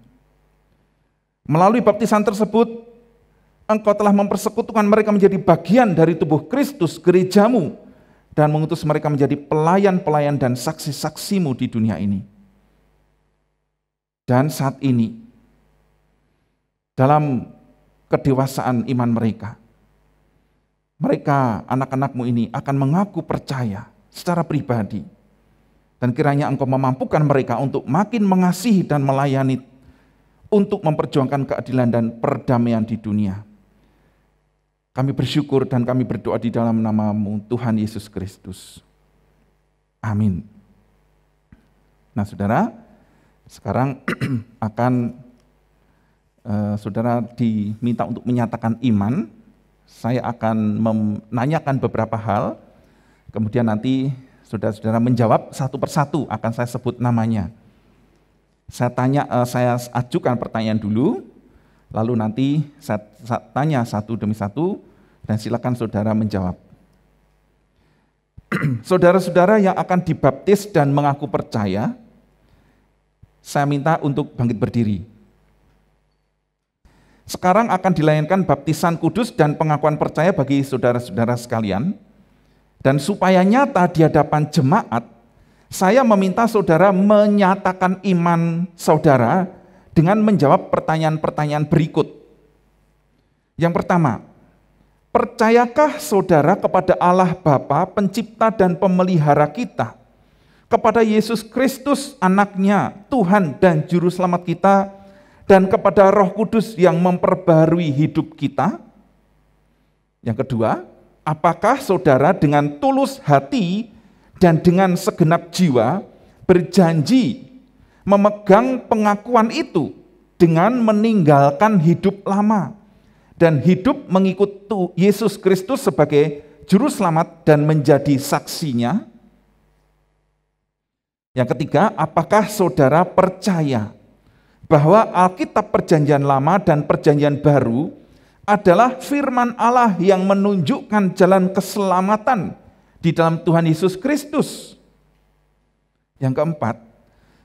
Melalui baptisan tersebut, Engkau telah mempersekutukan mereka menjadi bagian dari tubuh Kristus, gerejamu, dan mengutus mereka menjadi pelayan-pelayan dan saksi-saksimu di dunia ini. Dan saat ini, dalam kedewasaan iman mereka, anak-anakmu ini akan mengaku percaya secara pribadi. Dan kiranya Engkau memampukan mereka untuk makin mengasihi dan melayani, untuk memperjuangkan keadilan dan perdamaian di dunia. Kami bersyukur dan kami berdoa di dalam nama-Mu Tuhan Yesus Kristus. Amin. Nah saudara, sekarang akan saudara diminta untuk menyatakan iman. Saya akan menanyakan beberapa hal, kemudian nanti saudara-saudara menjawab satu persatu, akan saya sebut namanya. Saya ajukan pertanyaan dulu, lalu nanti saya tanya satu demi satu, dan silakan saudara menjawab. Saudara-saudara yang akan dibaptis dan mengaku percaya, saya minta untuk bangkit berdiri. Sekarang akan dilayangkan baptisan kudus dan pengakuan percaya bagi saudara-saudara sekalian. Dan supaya nyata di hadapan jemaat, saya meminta saudara menyatakan iman saudara dengan menjawab pertanyaan-pertanyaan berikut. Yang pertama, percayakah saudara kepada Allah Bapa, pencipta dan pemelihara kita, kepada Yesus Kristus anaknya, Tuhan dan Juru Selamat kita, dan kepada Roh Kudus yang memperbaharui hidup kita? Yang kedua, apakah saudara dengan tulus hati dan dengan segenap jiwa berjanji memegang pengakuan itu dengan meninggalkan hidup lama dan hidup mengikut Yesus Kristus sebagai Juru Selamat dan menjadi saksinya? Yang ketiga, apakah saudara percaya bahwa Alkitab Perjanjian Lama dan Perjanjian Baru adalah firman Allah yang menunjukkan jalan keselamatan di dalam Tuhan Yesus Kristus? Yang keempat,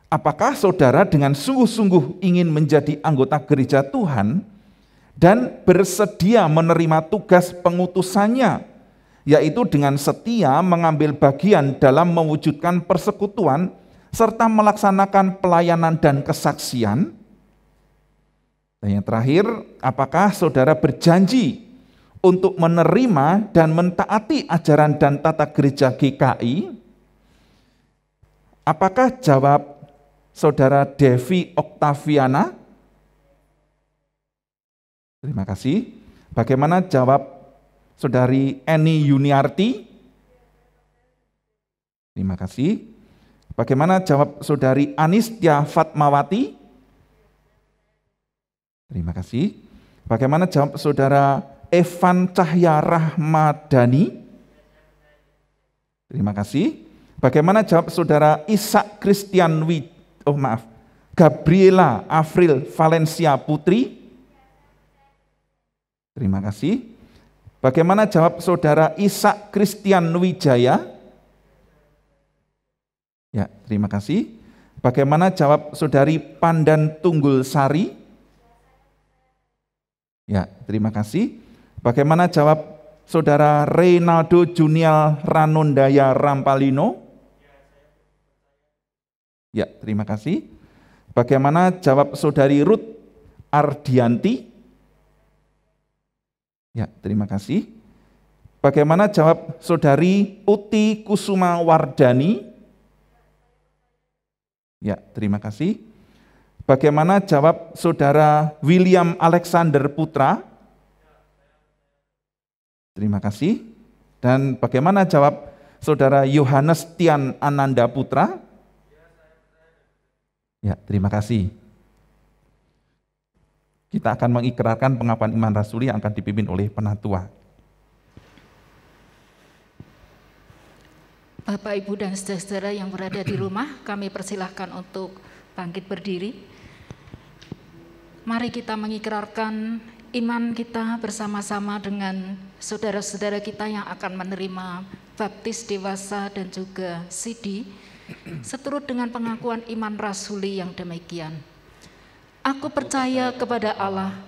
apakah saudara dengan sungguh-sungguh ingin menjadi anggota gereja Tuhan dan bersedia menerima tugas pengutusannya, yaitu dengan setia mengambil bagian dalam mewujudkan persekutuan serta melaksanakan pelayanan dan kesaksian? Dan yang terakhir, apakah saudara berjanji untuk menerima dan mentaati ajaran dan tata gereja GKI? Apakah jawab saudara Devi Oktaviana? Terima kasih. Bagaimana jawab saudari Eni Yuniarti? Terima kasih. Bagaimana jawab saudari Anistia Fatmawati? Terima kasih. Bagaimana jawab saudara Evan Cahya Rahmadani? Terima kasih. Bagaimana jawab saudara Ishak Christian Gabriela Afril Valencia Putri? Terima kasih. Bagaimana jawab saudara Ishak Christian Wijaya? Ya, terima kasih. Bagaimana jawab saudari Pandan Tunggul Sari? Ya, terima kasih. Bagaimana jawab saudara Reynaldo Junial Ranundaya Rampalino? Ya, terima kasih. Bagaimana jawab saudari Ruth Ardianti? Ya, terima kasih. Bagaimana jawab saudari Uti Kusuma Wardani? Ya, terima kasih. Bagaimana jawab saudara William Alexander Putra? Terima kasih. Dan bagaimana jawab saudara Yohanes Tian Ananda Putra? Ya, terima kasih. Kita akan mengikrarkan pengakuan iman rasuli yang akan dipimpin oleh penatua. Bapak, Ibu, dan saudara-saudara yang berada di rumah, kami persilahkan untuk bangkit berdiri. Mari kita mengikrarkan iman kita bersama-sama dengan saudara-saudara kita yang akan menerima baptis dewasa dan juga sidi, seturut dengan pengakuan iman rasuli yang demikian. Aku percaya kepada Allah,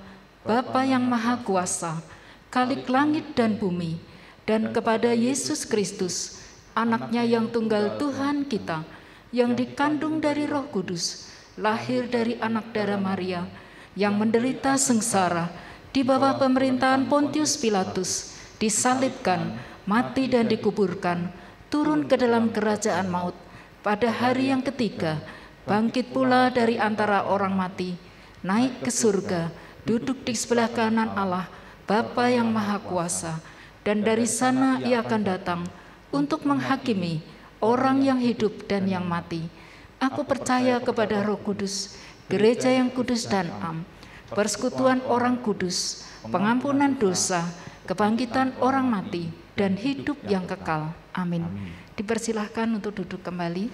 Bapa yang Maha Kuasa, Khalik langit dan bumi, dan kepada Yesus Kristus, anaknya yang tunggal Tuhan kita, yang dikandung dari Roh Kudus, lahir dari anak darah Maria, yang menderita sengsara di bawah pemerintahan Pontius Pilatus, disalibkan, mati dan dikuburkan, turun ke dalam kerajaan maut, pada hari yang ketiga, bangkit pula dari antara orang mati, naik ke surga, duduk di sebelah kanan Allah, Bapa yang Maha Kuasa, dan dari sana Ia akan datang untuk menghakimi orang yang hidup dan yang mati. Aku percaya kepada Roh Kudus, gereja yang kudus dan am, persekutuan orang kudus, pengampunan dosa, kebangkitan orang mati, dan hidup yang kekal. Amin. Dipersilahkan untuk duduk kembali.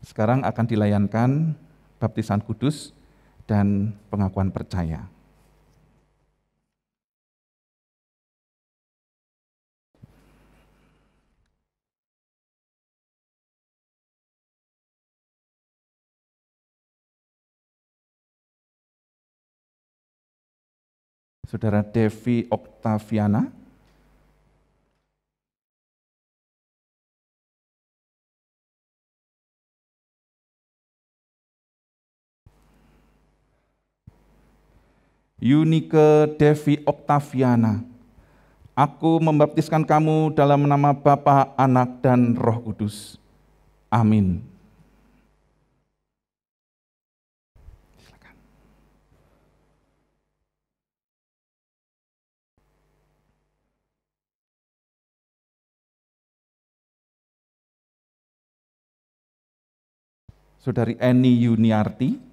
Sekarang akan dilayankan baptisan kudus dan pengakuan percaya. Saudara Devi Oktaviana. Yunike Devi Oktaviana, aku membaptiskan kamu dalam nama Bapa, Anak, dan Roh Kudus. Amin. Silakan. Saudari Eni Yuniarti.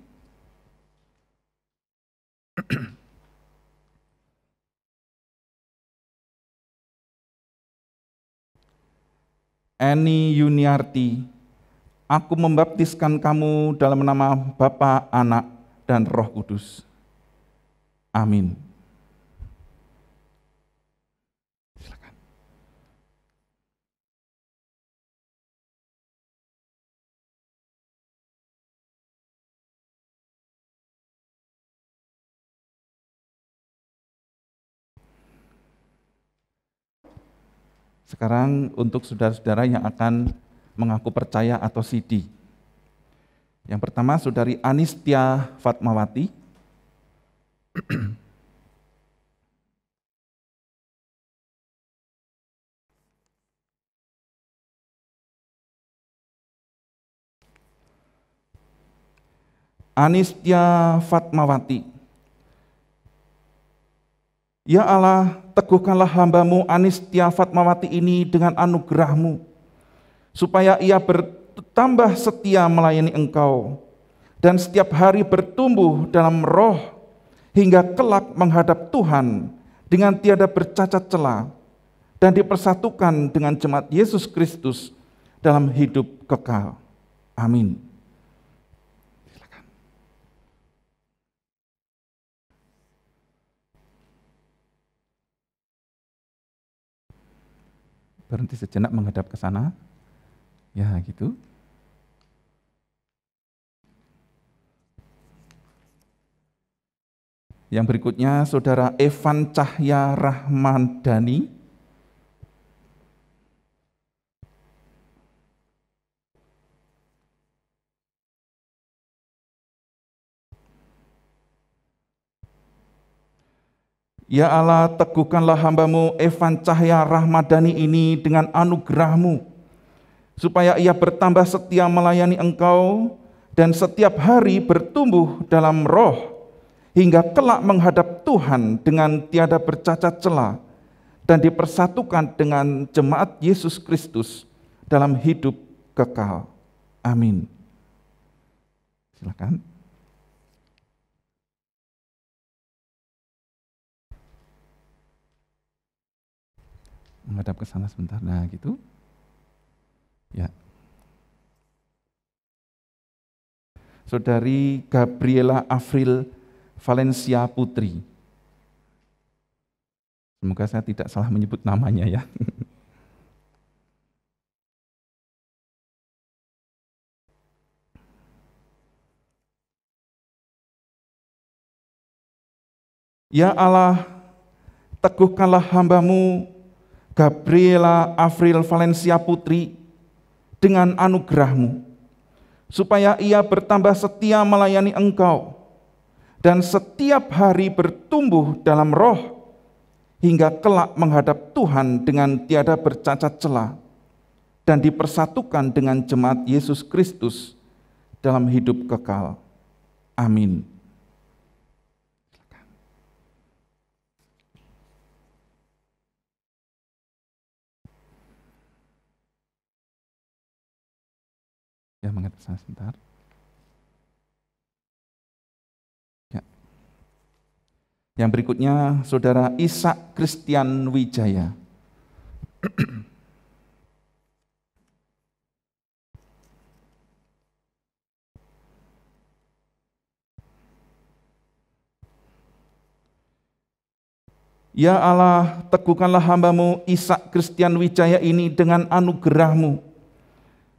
Eni Yuniarti, aku membaptiskan kamu dalam nama Bapa, Anak, dan Roh Kudus. Amin. Silakan. Sekarang untuk saudara-saudara yang akan mengaku percaya atau sidi. Yang pertama, Saudari Anistia Fatmawati. Anistia Fatmawati. Ya Allah, teguhkanlah hamba-Mu Anistia Fatmawati ini dengan anugerah-Mu, supaya ia bertambah setia melayani Engkau, dan setiap hari bertumbuh dalam roh, hingga kelak menghadap Tuhan dengan tiada bercacat celah, dan dipersatukan dengan jemaat Yesus Kristus dalam hidup kekal. Amin. Berhenti sejenak menghadap ke sana. Ya, gitu. Yang berikutnya, Saudara Evan Cahya Rahmandani. Ya Allah, teguhkanlah hamba-Mu Evan Cahya Rahmadani ini dengan anugerah-Mu, supaya ia bertambah setia melayani Engkau dan setiap hari bertumbuh dalam roh, hingga kelak menghadap Tuhan dengan tiada bercacat celah, dan dipersatukan dengan jemaat Yesus Kristus dalam hidup kekal. Amin. Silakan. Menghadap ke sana sebentar. Nah, gitu. Ya. Saudari Gabriela Afril Valencia Putri. Semoga saya tidak salah menyebut namanya ya. Ya Allah, teguhkanlah hamba-Mu Gabriela Afril Valencia Putri dengan anugerah-Mu, supaya ia bertambah setia melayani Engkau dan setiap hari bertumbuh dalam roh hingga kelak menghadap Tuhan dengan tiada bercacat celah dan dipersatukan dengan jemaat Yesus Kristus dalam hidup kekal. Amin. Ya, menghadap saya sebentar. Ya. Yang berikutnya, Saudara Ishak Christian Wijaya. Ya Allah, teguhkanlah hamba-Mu Ishak Christian Wijaya ini dengan anugerah-Mu,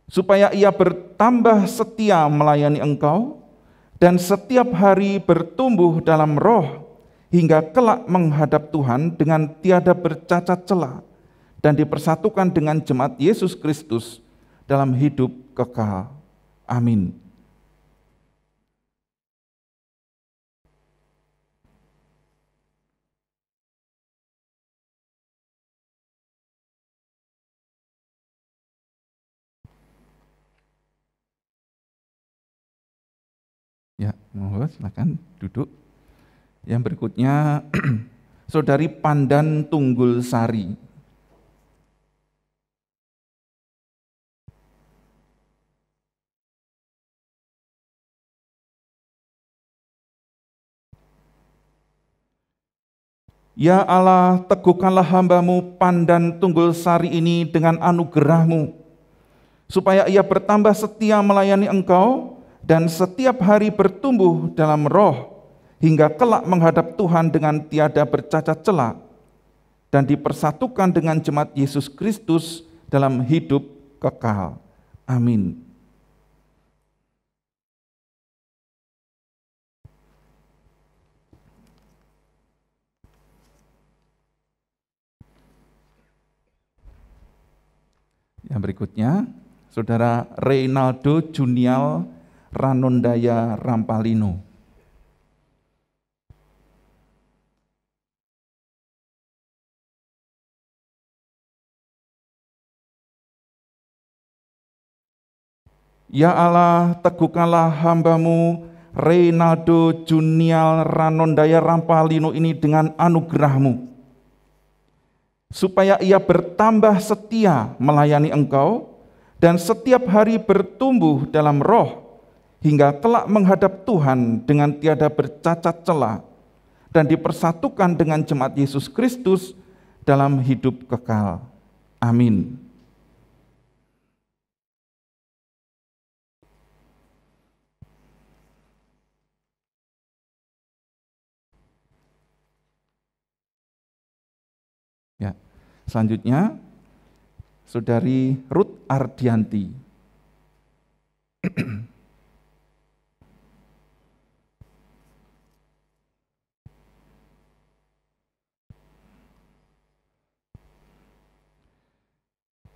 supaya ia bertambah setia melayani Engkau dan setiap hari bertumbuh dalam roh hingga kelak menghadap Tuhan dengan tiada bercacat celah dan dipersatukan dengan jemaat Yesus Kristus dalam hidup kekal. Amin. Ya, mohon silakan duduk. Yang berikutnya, Saudari Pandan Tunggul Sari. Ya Allah, teguhkanlah hamba-Mu Pandan Tunggul Sari ini dengan anugerah-Mu, supaya ia bertambah setia melayani Engkau dan setiap hari bertumbuh dalam roh hingga kelak menghadap Tuhan dengan tiada bercacat celah dan dipersatukan dengan jemaat Yesus Kristus dalam hidup kekal. Amin. Yang berikutnya, Saudara Reynaldo Junial Ranondaya Rampalino. Ya Allah, teguhkanlah hamba-Mu Reynaldo Junial Ranondaya Rampalino ini dengan anugerah-Mu, supaya ia bertambah setia melayani Engkau dan setiap hari bertumbuh dalam roh hingga kelak menghadap Tuhan dengan tiada bercacat celah dan dipersatukan dengan jemaat Yesus Kristus dalam hidup kekal. Amin. Ya, selanjutnya Saudari Ruth Ardianti.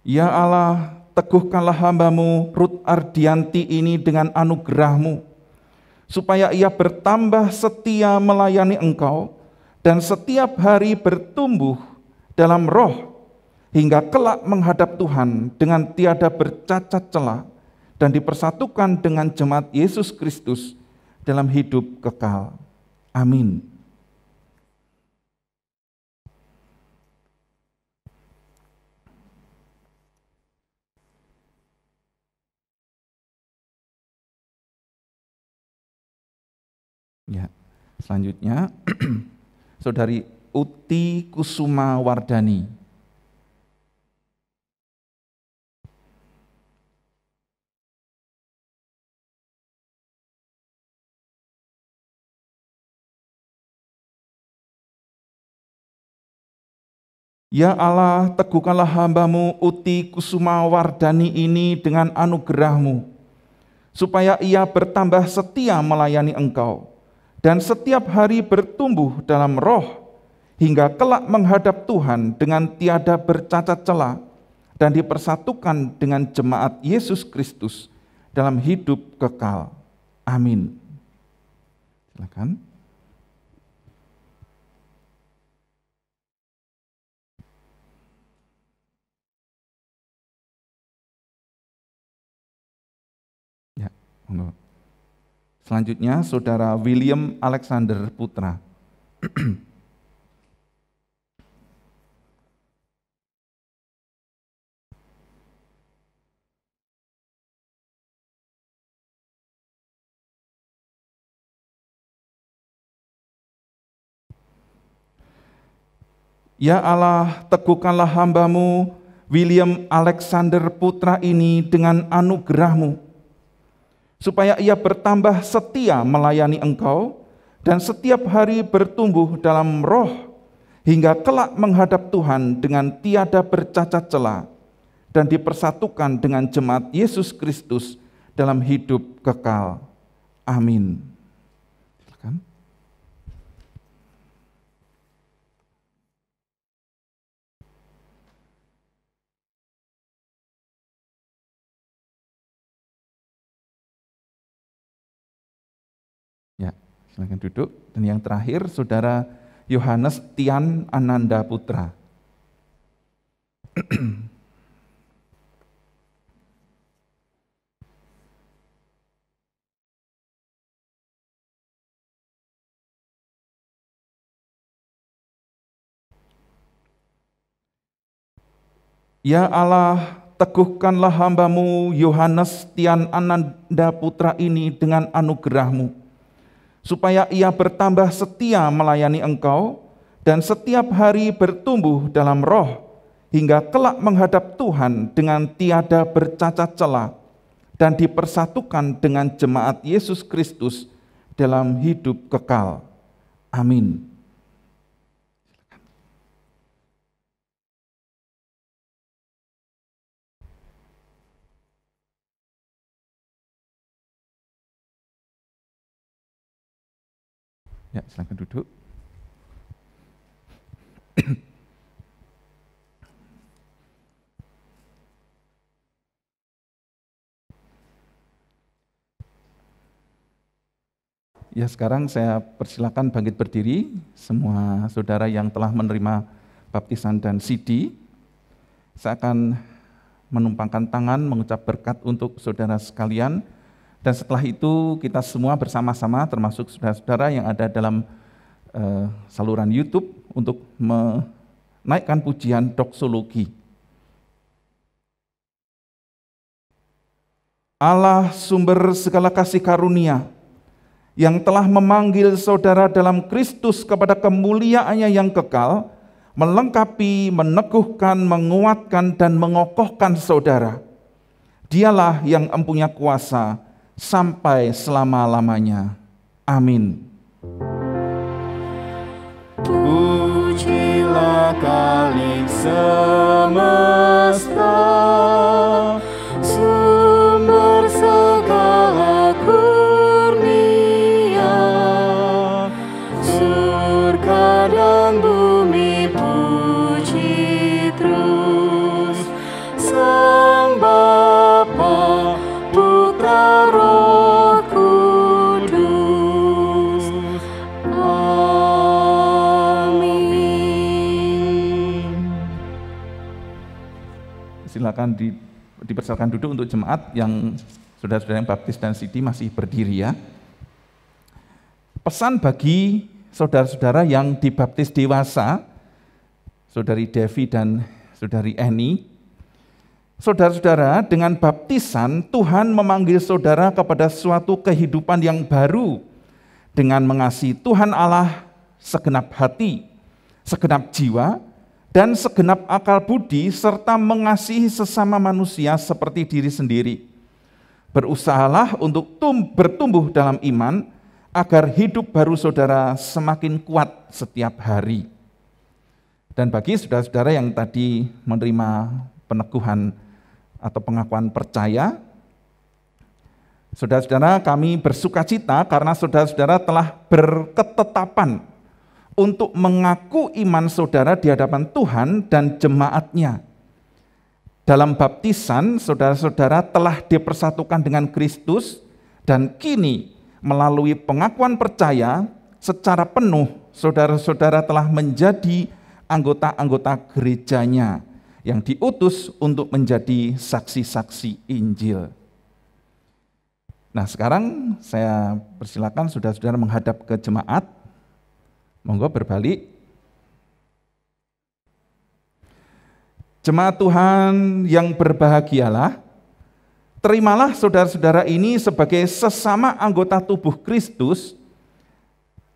Ya Allah, teguhkanlah hamba-Mu Ruth Ardianti ini dengan anugerah-Mu, supaya ia bertambah setia melayani Engkau dan setiap hari bertumbuh dalam roh hingga kelak menghadap Tuhan dengan tiada bercacat celah dan dipersatukan dengan jemaat Yesus Kristus dalam hidup kekal. Amin. Ya, selanjutnya Saudari Uti Kusuma Wardani. Ya Allah, teguhkanlah hamba-Mu Uti Kusuma Wardani ini dengan anugerah-Mu, supaya ia bertambah setia melayani Engkau dan setiap hari bertumbuh dalam roh, hingga kelak menghadap Tuhan dengan tiada bercacat celah, dan dipersatukan dengan jemaat Yesus Kristus dalam hidup kekal. Amin. Silakan. Ya, monggo. Selanjutnya Saudara William Alexander Putra. Ya Allah, teguhkanlah hamba-Mu William Alexander Putra ini dengan anugerah-Mu, supaya ia bertambah setia melayani Engkau dan setiap hari bertumbuh dalam roh, hingga kelak menghadap Tuhan dengan tiada bercacat celah, dan dipersatukan dengan jemaat Yesus Kristus dalam hidup kekal. Amin. Silakan. Ya, silakan duduk. Dan yang terakhir, Saudara Yohanes Tian Ananda Putra. Ya Allah, teguhkanlah hamba-Mu Yohanes Tian Ananda Putra ini dengan anugerah-Mu, supaya ia bertambah setia melayani Engkau dan setiap hari bertumbuh dalam roh, hingga kelak menghadap Tuhan dengan tiada bercacat celah, dan dipersatukan dengan jemaat Yesus Kristus dalam hidup kekal. Amin. Ya, silakan duduk. Ya, sekarang saya persilakan bangkit berdiri semua saudara yang telah menerima baptisan dan sidi. Saya akan menumpangkan tangan mengucap berkat untuk saudara sekalian. Dan setelah itu kita semua bersama-sama termasuk saudara-saudara yang ada dalam saluran YouTube untuk menaikkan pujian doksologi. Allah sumber segala kasih karunia yang telah memanggil saudara dalam Kristus kepada kemuliaannya yang kekal, melengkapi, meneguhkan, menguatkan, dan mengokohkan saudara. Dialah yang empunya kuasa sampai selama-lamanya. Amin. Pujilah Khalik semesta, sumber segala kurnia, surga dan bumi puji terus Sang Bapa, Putra, Roh Kudus. Amin. Silakan dipersilakan duduk untuk jemaat yang saudara-saudara yang baptis dan sidi masih berdiri ya. Pesan bagi saudara-saudara yang dibaptis dewasa, Saudari Devi dan Saudari Eni. Saudara-saudara, dengan baptisan Tuhan memanggil saudara kepada suatu kehidupan yang baru dengan mengasihi Tuhan Allah segenap hati, segenap jiwa, dan segenap akal budi, serta mengasihi sesama manusia seperti diri sendiri. Berusahalah untuk bertumbuh dalam iman, agar hidup baru saudara semakin kuat setiap hari. Dan bagi saudara-saudara yang tadi menerima peneguhan atau pengakuan percaya, Saudara-saudara, kami bersukacita karena saudara-saudara telah berketetapan untuk mengaku iman saudara di hadapan Tuhan dan jemaatnya. Dalam baptisan, saudara-saudara telah dipersatukan dengan Kristus dan kini melalui pengakuan percaya secara penuh, saudara-saudara telah menjadi anggota-anggota gerejanya yang diutus untuk menjadi saksi-saksi Injil. Nah, sekarang saya persilakan saudara-saudara menghadap ke jemaat. Monggo berbalik. Jemaat Tuhan yang berbahagialah, terimalah saudara-saudara ini sebagai sesama anggota tubuh Kristus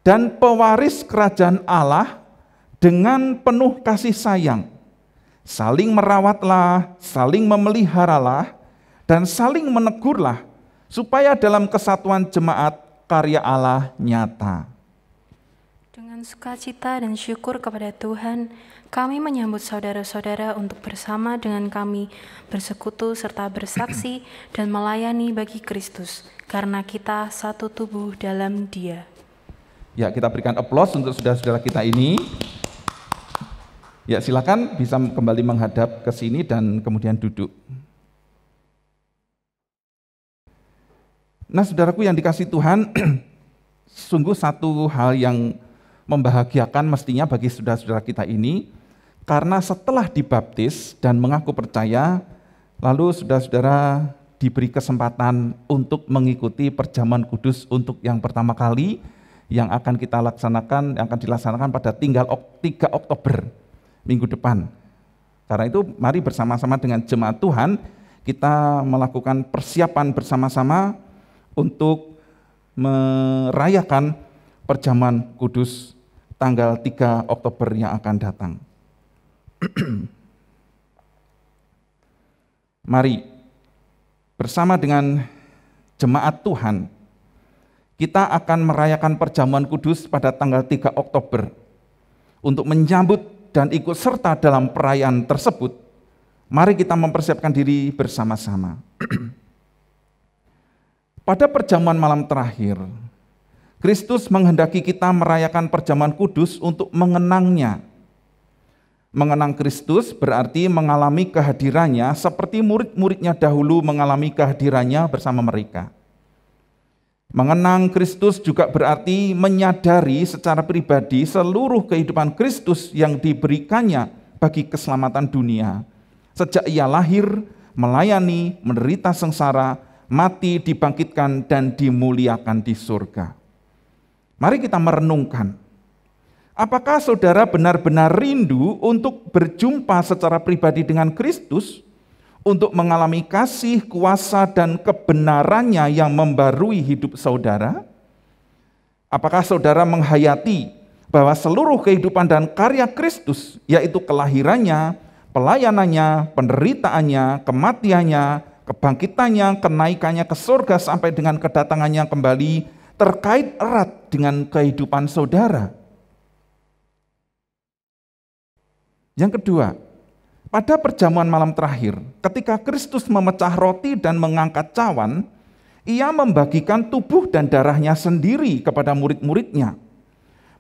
dan pewaris kerajaan Allah dengan penuh kasih sayang. Saling merawatlah, saling memeliharalah, dan saling menegurlah, supaya dalam kesatuan jemaat karya Allah nyata. Dengan sukacita dan syukur kepada Tuhan, kami menyambut saudara-saudara untuk bersama dengan kami bersekutu serta bersaksi dan melayani bagi Kristus, karena kita satu tubuh dalam Dia. Ya, kita berikan aplaus untuk saudara-saudara kita ini. Ya, silakan bisa kembali menghadap ke sini dan kemudian duduk. Nah, saudaraku yang dikasihi Tuhan, sungguh satu hal yang membahagiakan mestinya bagi saudara-saudara kita ini, karena setelah dibaptis dan mengaku percaya, lalu saudara-saudara diberi kesempatan untuk mengikuti perjamuan kudus untuk yang pertama kali yang akan kita laksanakan, yang akan dilaksanakan pada tanggal 3 Oktober minggu depan. Karena itu mari bersama-sama dengan jemaat Tuhan kita melakukan persiapan bersama-sama untuk merayakan perjamuan kudus tanggal 3 Oktober yang akan datang. Mari bersama dengan jemaat Tuhan kita akan merayakan perjamuan kudus pada tanggal 3 Oktober. Untuk menyambut dan ikut serta dalam perayaan tersebut, mari kita mempersiapkan diri bersama-sama. Pada perjamuan malam terakhir, Kristus menghendaki kita merayakan perjamuan kudus untuk mengenangnya. Mengenang Kristus berarti mengalami kehadirannya seperti murid-muridnya dahulu mengalami kehadirannya bersama mereka. Mengenang Kristus juga berarti menyadari secara pribadi seluruh kehidupan Kristus yang diberikannya bagi keselamatan dunia. Sejak ia lahir, melayani, menderita sengsara, mati, dibangkitkan, dan dimuliakan di surga. Mari kita merenungkan, apakah saudara benar-benar rindu untuk berjumpa secara pribadi dengan Kristus, untuk mengalami kasih, kuasa, dan kebenarannya yang membarui hidup saudara? Apakah saudara menghayati bahwa seluruh kehidupan dan karya Kristus, yaitu kelahirannya, pelayanannya, penderitaannya, kematiannya, kebangkitannya, kenaikannya ke surga sampai dengan kedatangannya kembali terkait erat dengan kehidupan saudara? Yang kedua, pada perjamuan malam terakhir, ketika Kristus memecah roti dan mengangkat cawan, ia membagikan tubuh dan darahnya sendiri kepada murid-muridnya.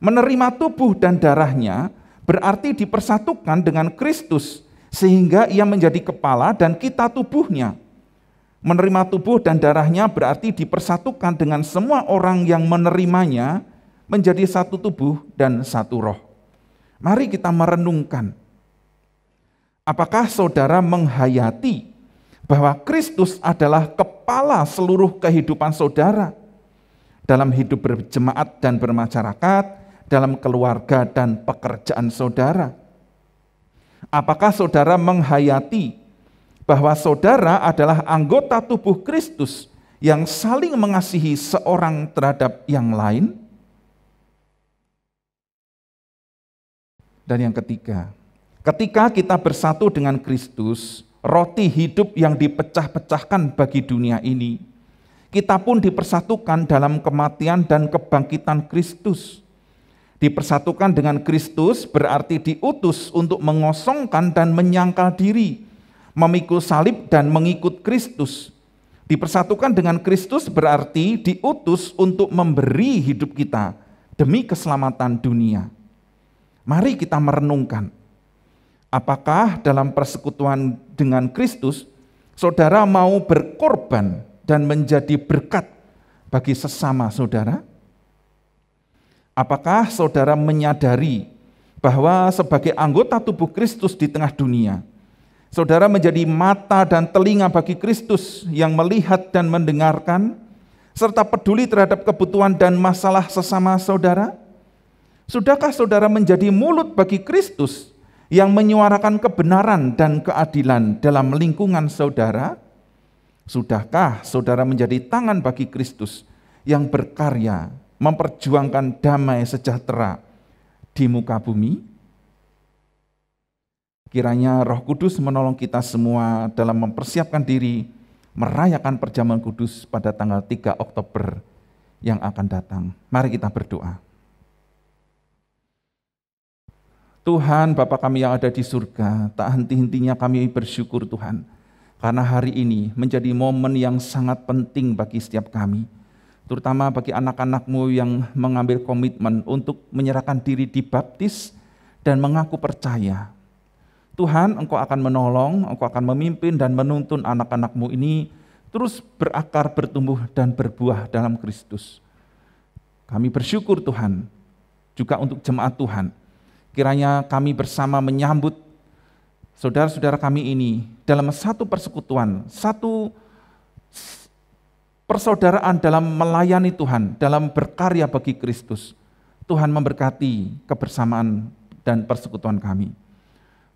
Menerima tubuh dan darahnya berarti dipersatukan dengan Kristus, sehingga ia menjadi kepala dan kita tubuhnya. Menerima tubuh dan darahnya berarti dipersatukan dengan semua orang yang menerimanya menjadi satu tubuh dan satu roh. Mari kita merenungkan, apakah saudara menghayati bahwa Kristus adalah kepala seluruh kehidupan saudara dalam hidup berjemaat dan bermasyarakat, dalam keluarga dan pekerjaan saudara? Apakah saudara menghayati bahwa saudara adalah anggota tubuh Kristus yang saling mengasihi seorang terhadap yang lain? Dan yang ketiga, ketika kita bersatu dengan Kristus, roti hidup yang dipecah-pecahkan bagi dunia ini, kita pun dipersatukan dalam kematian dan kebangkitan Kristus. Dipersatukan dengan Kristus berarti diutus untuk mengosongkan dan menyangkal diri, memikul salib dan mengikut Kristus, Dipersatukan dengan Kristus berarti diutus untuk memberi hidup kita demi keselamatan dunia. Mari kita merenungkan, apakah dalam persekutuan dengan Kristus, saudara mau berkorban dan menjadi berkat bagi sesama saudara? Apakah saudara menyadari bahwa sebagai anggota tubuh Kristus di tengah dunia, saudara menjadi mata dan telinga bagi Kristus yang melihat dan mendengarkan, serta peduli terhadap kebutuhan dan masalah sesama saudara? Sudahkah saudara menjadi mulut bagi Kristus yang menyuarakan kebenaran dan keadilan dalam lingkungan saudara? Sudahkah saudara menjadi tangan bagi Kristus yang berkarya memperjuangkan damai sejahtera di muka bumi? Kiranya Roh Kudus menolong kita semua dalam mempersiapkan diri merayakan perjamuan kudus pada tanggal 3 Oktober yang akan datang. Mari kita berdoa. Tuhan, Bapa kami yang ada di surga, tak henti-hentinya kami bersyukur Tuhan, karena hari ini menjadi momen yang sangat penting bagi setiap kami, terutama bagi anak-anak-Mu yang mengambil komitmen untuk menyerahkan diri dibaptis dan mengaku percaya. Tuhan, Engkau akan menolong, Engkau akan memimpin dan menuntun anak-anak-Mu ini terus berakar, bertumbuh, dan berbuah dalam Kristus. Kami bersyukur Tuhan, juga untuk jemaat Tuhan. Kiranya kami bersama menyambut saudara-saudara kami ini dalam satu persekutuan, satu persaudaraan dalam melayani Tuhan, dalam berkarya bagi Kristus. Tuhan memberkati kebersamaan dan persekutuan kami.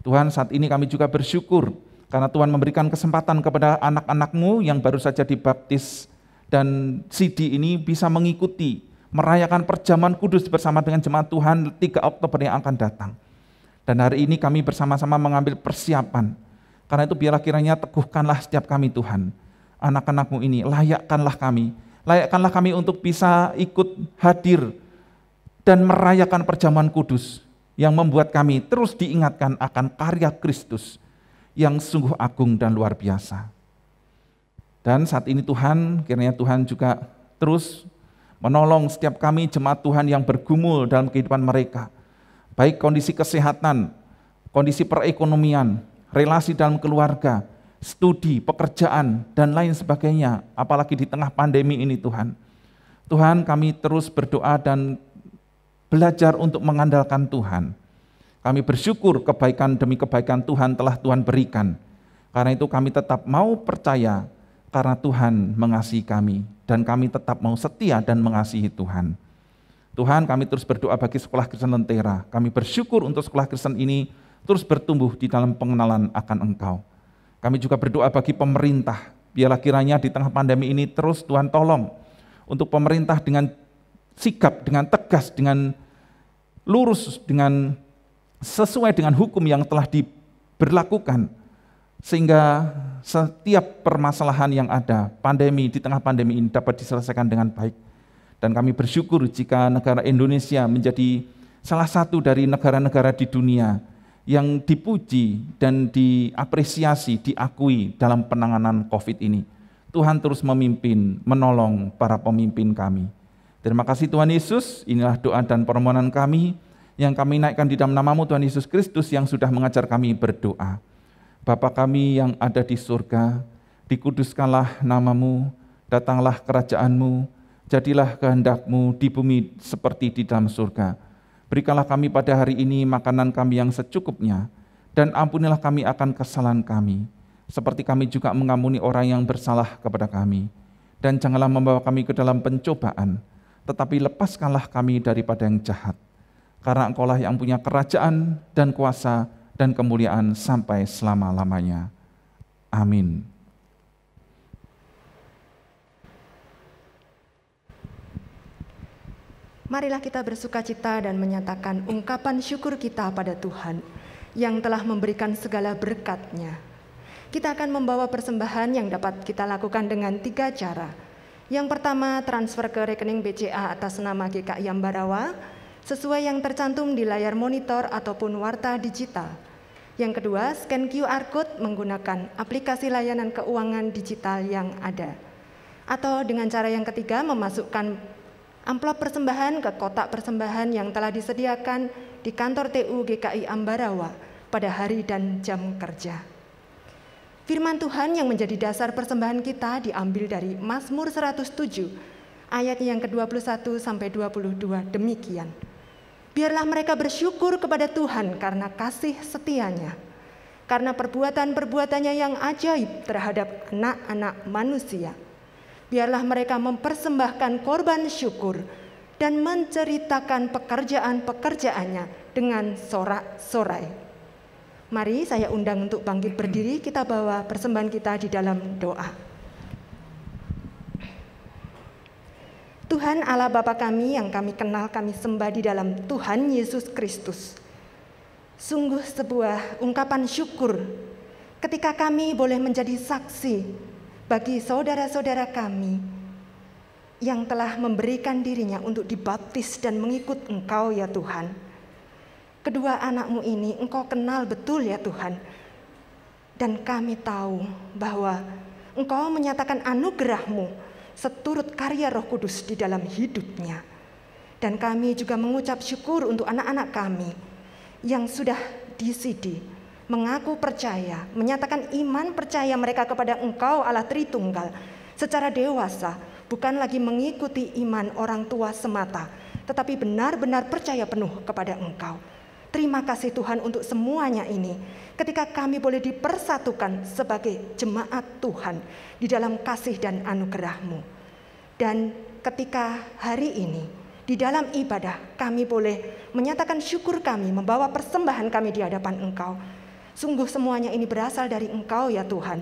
Tuhan, saat ini kami juga bersyukur karena Tuhan memberikan kesempatan kepada anak-anak-Mu yang baru saja dibaptis dan CD ini bisa mengikuti merayakan perjamuan kudus bersama dengan jemaat Tuhan 3 Oktober yang akan datang. Dan hari ini kami bersama-sama mengambil persiapan. Karena itu biarlah kiranya teguhkanlah setiap kami Tuhan. Anak-anak-Mu ini, layakkanlah kami untuk bisa ikut hadir dan merayakan perjamuan kudus yang membuat kami terus diingatkan akan karya Kristus yang sungguh agung dan luar biasa. Dan saat ini Tuhan, kiranya Tuhan juga terus menolong setiap kami jemaat Tuhan yang bergumul dalam kehidupan mereka, baik kondisi kesehatan, kondisi perekonomian, relasi dalam keluarga, studi, pekerjaan, dan lain sebagainya, apalagi di tengah pandemi ini Tuhan. Tuhan, kami terus berdoa dan belajar untuk mengandalkan Tuhan. Kami bersyukur kebaikan demi kebaikan Tuhan telah Tuhan berikan. Karena itu kami tetap mau percaya karena Tuhan mengasihi kami, dan kami tetap mau setia dan mengasihi Tuhan. Tuhan, kami terus berdoa bagi Sekolah Kristen Lentera. Kami bersyukur untuk Sekolah Kristen ini terus bertumbuh di dalam pengenalan akan Engkau. Kami juga berdoa bagi pemerintah. Biarlah kiranya di tengah pandemi ini terus Tuhan tolong untuk pemerintah dengan sigap, dengan tegas, dengan lurus, dengan sesuai dengan hukum yang telah diberlakukan, sehingga setiap permasalahan yang ada, di tengah pandemi ini dapat diselesaikan dengan baik. Dan kami bersyukur jika negara Indonesia menjadi salah satu dari negara-negara di dunia yang dipuji dan diapresiasi, diakui dalam penanganan COVID ini. Tuhan terus memimpin, menolong para pemimpin kami. Terima kasih Tuhan Yesus, inilah doa dan permohonan kami yang kami naikkan di dalam nama-Mu Tuhan Yesus Kristus yang sudah mengajar kami berdoa. Bapa kami yang ada di surga, dikuduskanlah nama-Mu, datanglah kerajaan-Mu, jadilah kehendak-Mu di bumi seperti di dalam surga. Berikanlah kami pada hari ini makanan kami yang secukupnya, dan ampunilah kami akan kesalahan kami, seperti kami juga mengampuni orang yang bersalah kepada kami. Dan janganlah membawa kami ke dalam pencobaan, tetapi lepaskanlah kami daripada yang jahat. Karena Engkau-lah yang punya kerajaan dan kuasa dan kemuliaan sampai selama-lamanya. Amin. Marilah kita bersukacita dan menyatakan ungkapan syukur kita pada Tuhan yang telah memberikan segala berkat-Nya. Kita akan membawa persembahan yang dapat kita lakukan dengan 3 cara. Yang pertama, transfer ke rekening BCA atas nama GKI Ambarawa, sesuai yang tercantum di layar monitor ataupun warta digital. Yang kedua, scan QR Code menggunakan aplikasi layanan keuangan digital yang ada. Atau dengan cara yang ketiga, memasukkan amplop persembahan ke kotak persembahan yang telah disediakan di kantor TU GKI Ambarawa pada hari dan jam kerja. Firman Tuhan yang menjadi dasar persembahan kita diambil dari Mazmur 107, ayat yang ke-21 sampai 22 demikian. Biarlah mereka bersyukur kepada Tuhan karena kasih setianya, karena perbuatan-perbuatannya yang ajaib terhadap anak-anak manusia. Biarlah mereka mempersembahkan korban syukur dan menceritakan pekerjaan-pekerjaannya dengan sorak-sorai. Mari saya undang untuk bangkit berdiri, kita bawa persembahan kita di dalam doa. Tuhan Allah Bapa kami yang kami kenal, kami sembah di dalam Tuhan Yesus Kristus. Sungguh sebuah ungkapan syukur ketika kami boleh menjadi saksi bagi saudara-saudara kami yang telah memberikan dirinya untuk dibaptis dan mengikut Engkau ya Tuhan. Kedua anak-Mu ini Engkau kenal betul ya Tuhan. Dan kami tahu bahwa Engkau menyatakan anugerah-Mu seturut karya Roh Kudus di dalam hidupnya. Dan kami juga mengucap syukur untuk anak-anak kami yang sudah disidi, mengaku percaya, menyatakan iman percaya mereka kepada Engkau Allah Tritunggal secara dewasa, bukan lagi mengikuti iman orang tua semata, tetapi benar-benar percaya penuh kepada Engkau. Terima kasih Tuhan untuk semuanya ini, ketika kami boleh dipersatukan sebagai jemaat Tuhan di dalam kasih dan anugerah-Mu. Dan ketika hari ini, di dalam ibadah kami boleh menyatakan syukur kami, membawa persembahan kami di hadapan Engkau. Sungguh semuanya ini berasal dari Engkau ya Tuhan.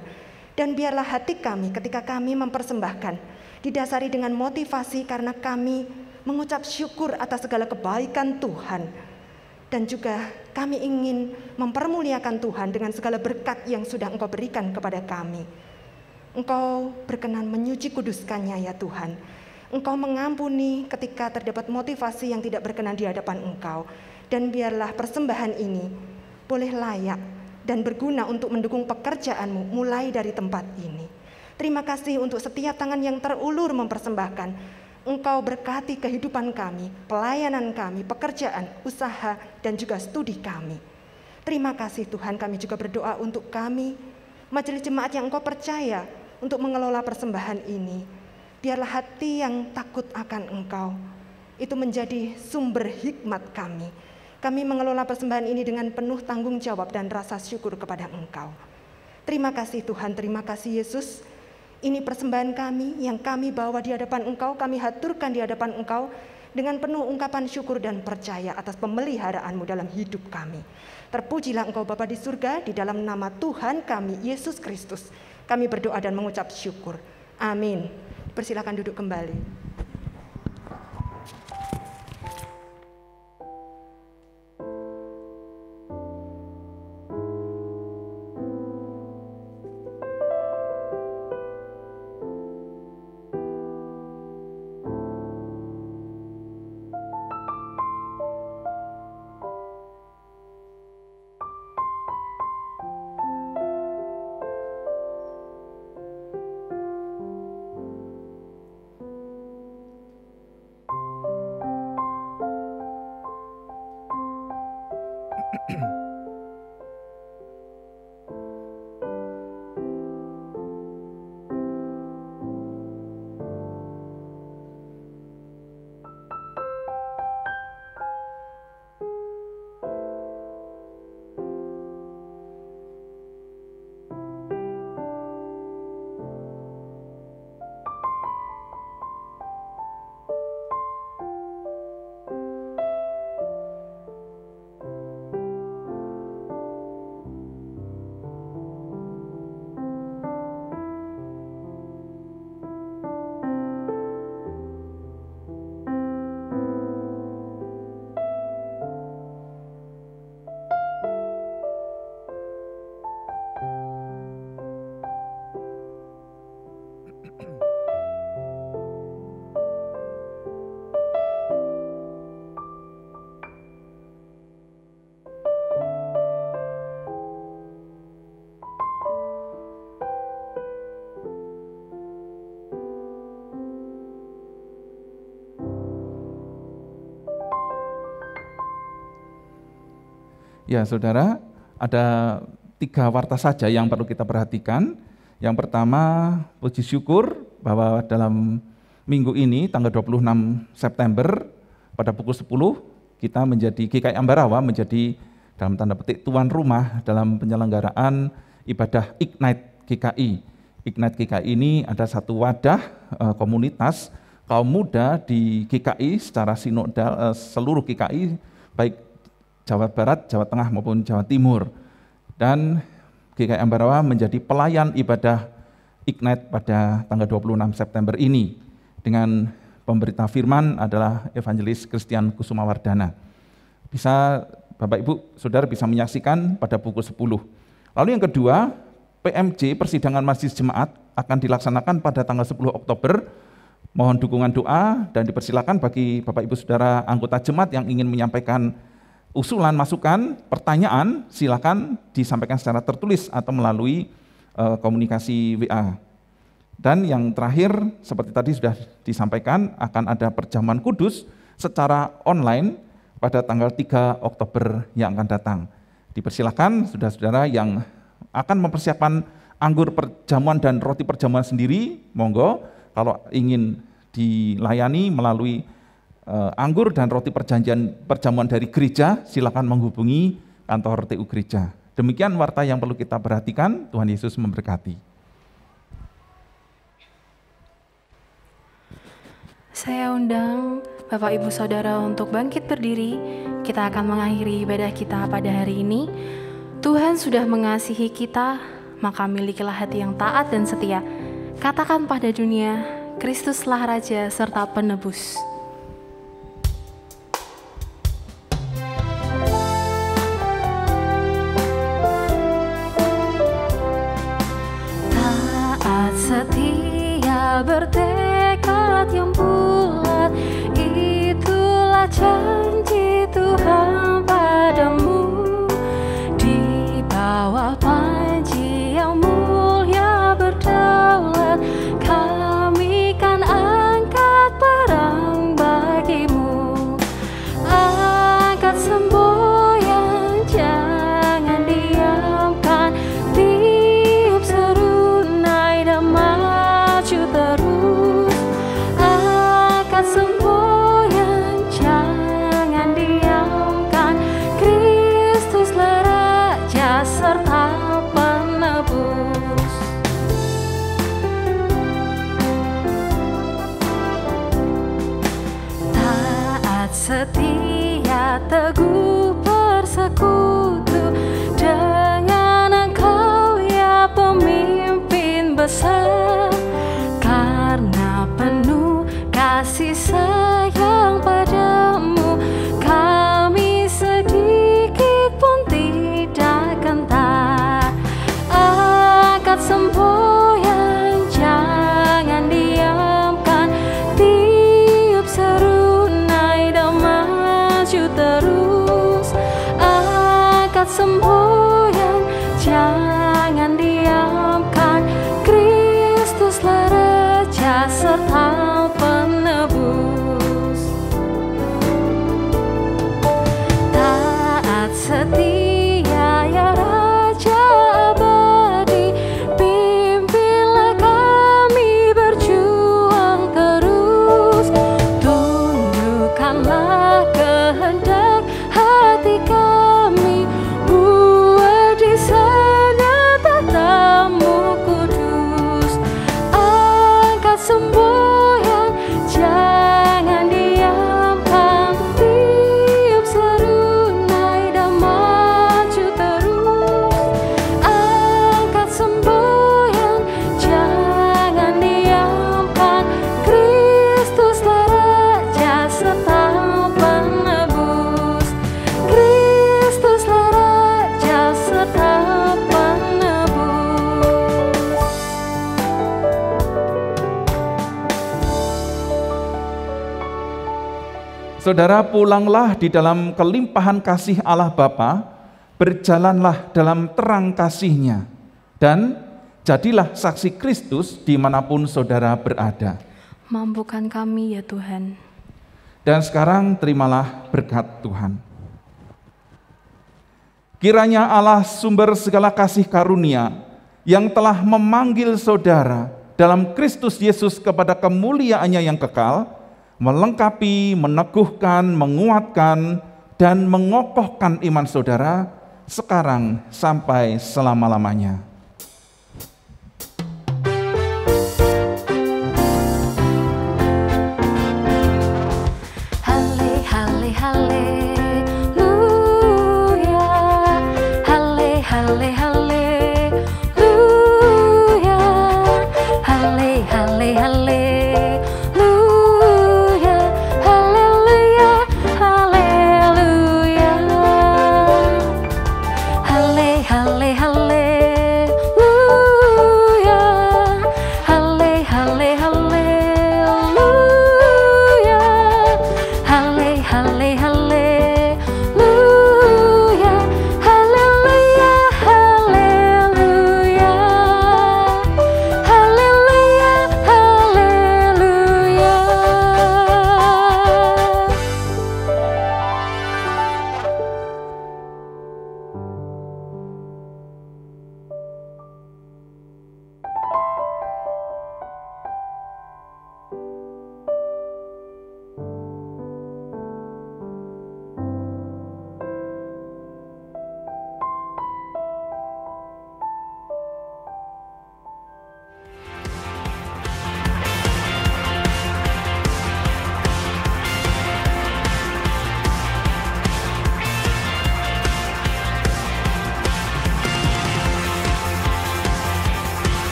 Dan biarlah hati kami ketika kami mempersembahkan, didasari dengan motivasi karena kami mengucap syukur atas segala kebaikan Tuhan. Dan juga kami ingin mempermuliakan Tuhan dengan segala berkat yang sudah Engkau berikan kepada kami. Engkau berkenan menyuci kuduskannya ya Tuhan. Engkau mengampuni ketika terdapat motivasi yang tidak berkenan di hadapan Engkau. Dan biarlah persembahan ini boleh layak dan berguna untuk mendukung pekerjaan-Mu mulai dari tempat ini. Terima kasih untuk setiap tangan yang terulur mempersembahkan. Engkau berkati kehidupan kami, pelayanan kami, pekerjaan, usaha, dan juga studi kami. Terima kasih Tuhan, kami juga berdoa untuk kami, majelis jemaat yang Engkau percaya untuk mengelola persembahan ini. Biarlah hati yang takut akan Engkau, itu menjadi sumber hikmat kami. Kami mengelola persembahan ini dengan penuh tanggung jawab dan rasa syukur kepada Engkau. Terima kasih Tuhan, terima kasih Yesus. Ini persembahan kami yang kami bawa di hadapan Engkau, kami haturkan di hadapan Engkau dengan penuh ungkapan syukur dan percaya atas pemeliharaan-Mu dalam hidup kami. Terpujilah Engkau Bapa di surga, di dalam nama Tuhan kami, Yesus Kristus. Kami berdoa dan mengucap syukur. Amin. Persilakan duduk kembali. Ya, saudara, ada 3 warta saja yang perlu kita perhatikan. Yang pertama, puji syukur bahwa dalam minggu ini, tanggal 26 September, pada pukul 10, kita menjadi GKI Ambarawa menjadi dalam tanda petik tuan rumah dalam penyelenggaraan ibadah Ignite GKI. Ignite GKI ini ada satu wadah komunitas kaum muda di GKI secara sinodal, seluruh GKI, baik Jawa Barat, Jawa Tengah maupun Jawa Timur. Dan GKI Ambarawa menjadi pelayan ibadah Ignite pada tanggal 26 September ini dengan pemberita firman adalah Evangelis Christian Kusumawardana. Bisa Bapak Ibu Saudara bisa menyaksikan pada pukul 10. Lalu yang kedua, PMJ Persidangan Majelis Jemaat akan dilaksanakan pada tanggal 10 Oktober. Mohon dukungan doa dan dipersilakan bagi Bapak Ibu Saudara anggota jemaat yang ingin menyampaikan usulan, masukan, pertanyaan, silakan disampaikan secara tertulis atau melalui komunikasi WA. Dan yang terakhir, seperti tadi sudah disampaikan, akan ada perjamuan kudus secara online pada tanggal 3 Oktober yang akan datang. Dipersilakan saudara-saudara yang akan mempersiapkan anggur perjamuan dan roti perjamuan sendiri, monggo. Kalau ingin dilayani melalui anggur dan roti perjamuan dari gereja, silakan menghubungi kantor TU Gereja. Demikian warta yang perlu kita perhatikan. Tuhan Yesus memberkati. Saya undang Bapak Ibu Saudara untuk bangkit berdiri. Kita akan mengakhiri ibadah kita pada hari ini. Tuhan sudah mengasihi kita, maka milikilah hati yang taat dan setia. Katakan pada dunia, Kristuslah Raja serta Penebus. Setia bertekad yang bulat, itulah janji Tuhan padamu. Di bawah panji yang mulia berdaulat, kami kan angkat perang bagimu. Angkat semboyan, jangan diamkan, tiup seru naik dan maju terus. Angkat semboyan, jangan diamkan, Kristuslah Raja serta Penebus. Taat setia teguh bersekutu dengan Engkau ya pemimpin besar, karena penuh kasih sayang padamu, kami sedikit pun tidak gentar. Angkat semboyan, jangan diamkan, tiup seru naik dan maju terus. Angkat semboyan, jangan diamkan, Kristuslah Raja serta Penebus. Taat setia ya Raja abadi, pimpinlah kami berjuang terus. Tundukkanlah kehendak hati kami, buat di sana tatamu kudus. Angkat semboyan, jangan diamkan, tiup seru naik dan maju terus. Angkat semboyan, jangan diamkan, Kristuslah Raja serta Penebus. Kristuslah Raja serta Penebus. Saudara, pulanglah di dalam kelimpahan kasih Allah Bapa, berjalanlah dalam terang kasih-Nya, dan jadilah saksi Kristus dimanapun saudara berada. Mampukan kami ya Tuhan. Dan sekarang terimalah berkat Tuhan. Kiranya Allah sumber segala kasih karunia yang telah memanggil saudara dalam Kristus Yesus kepada kemuliaannya yang kekal, melengkapi, meneguhkan, menguatkan, dan mengokohkan iman saudara sekarang sampai selama-lamanya.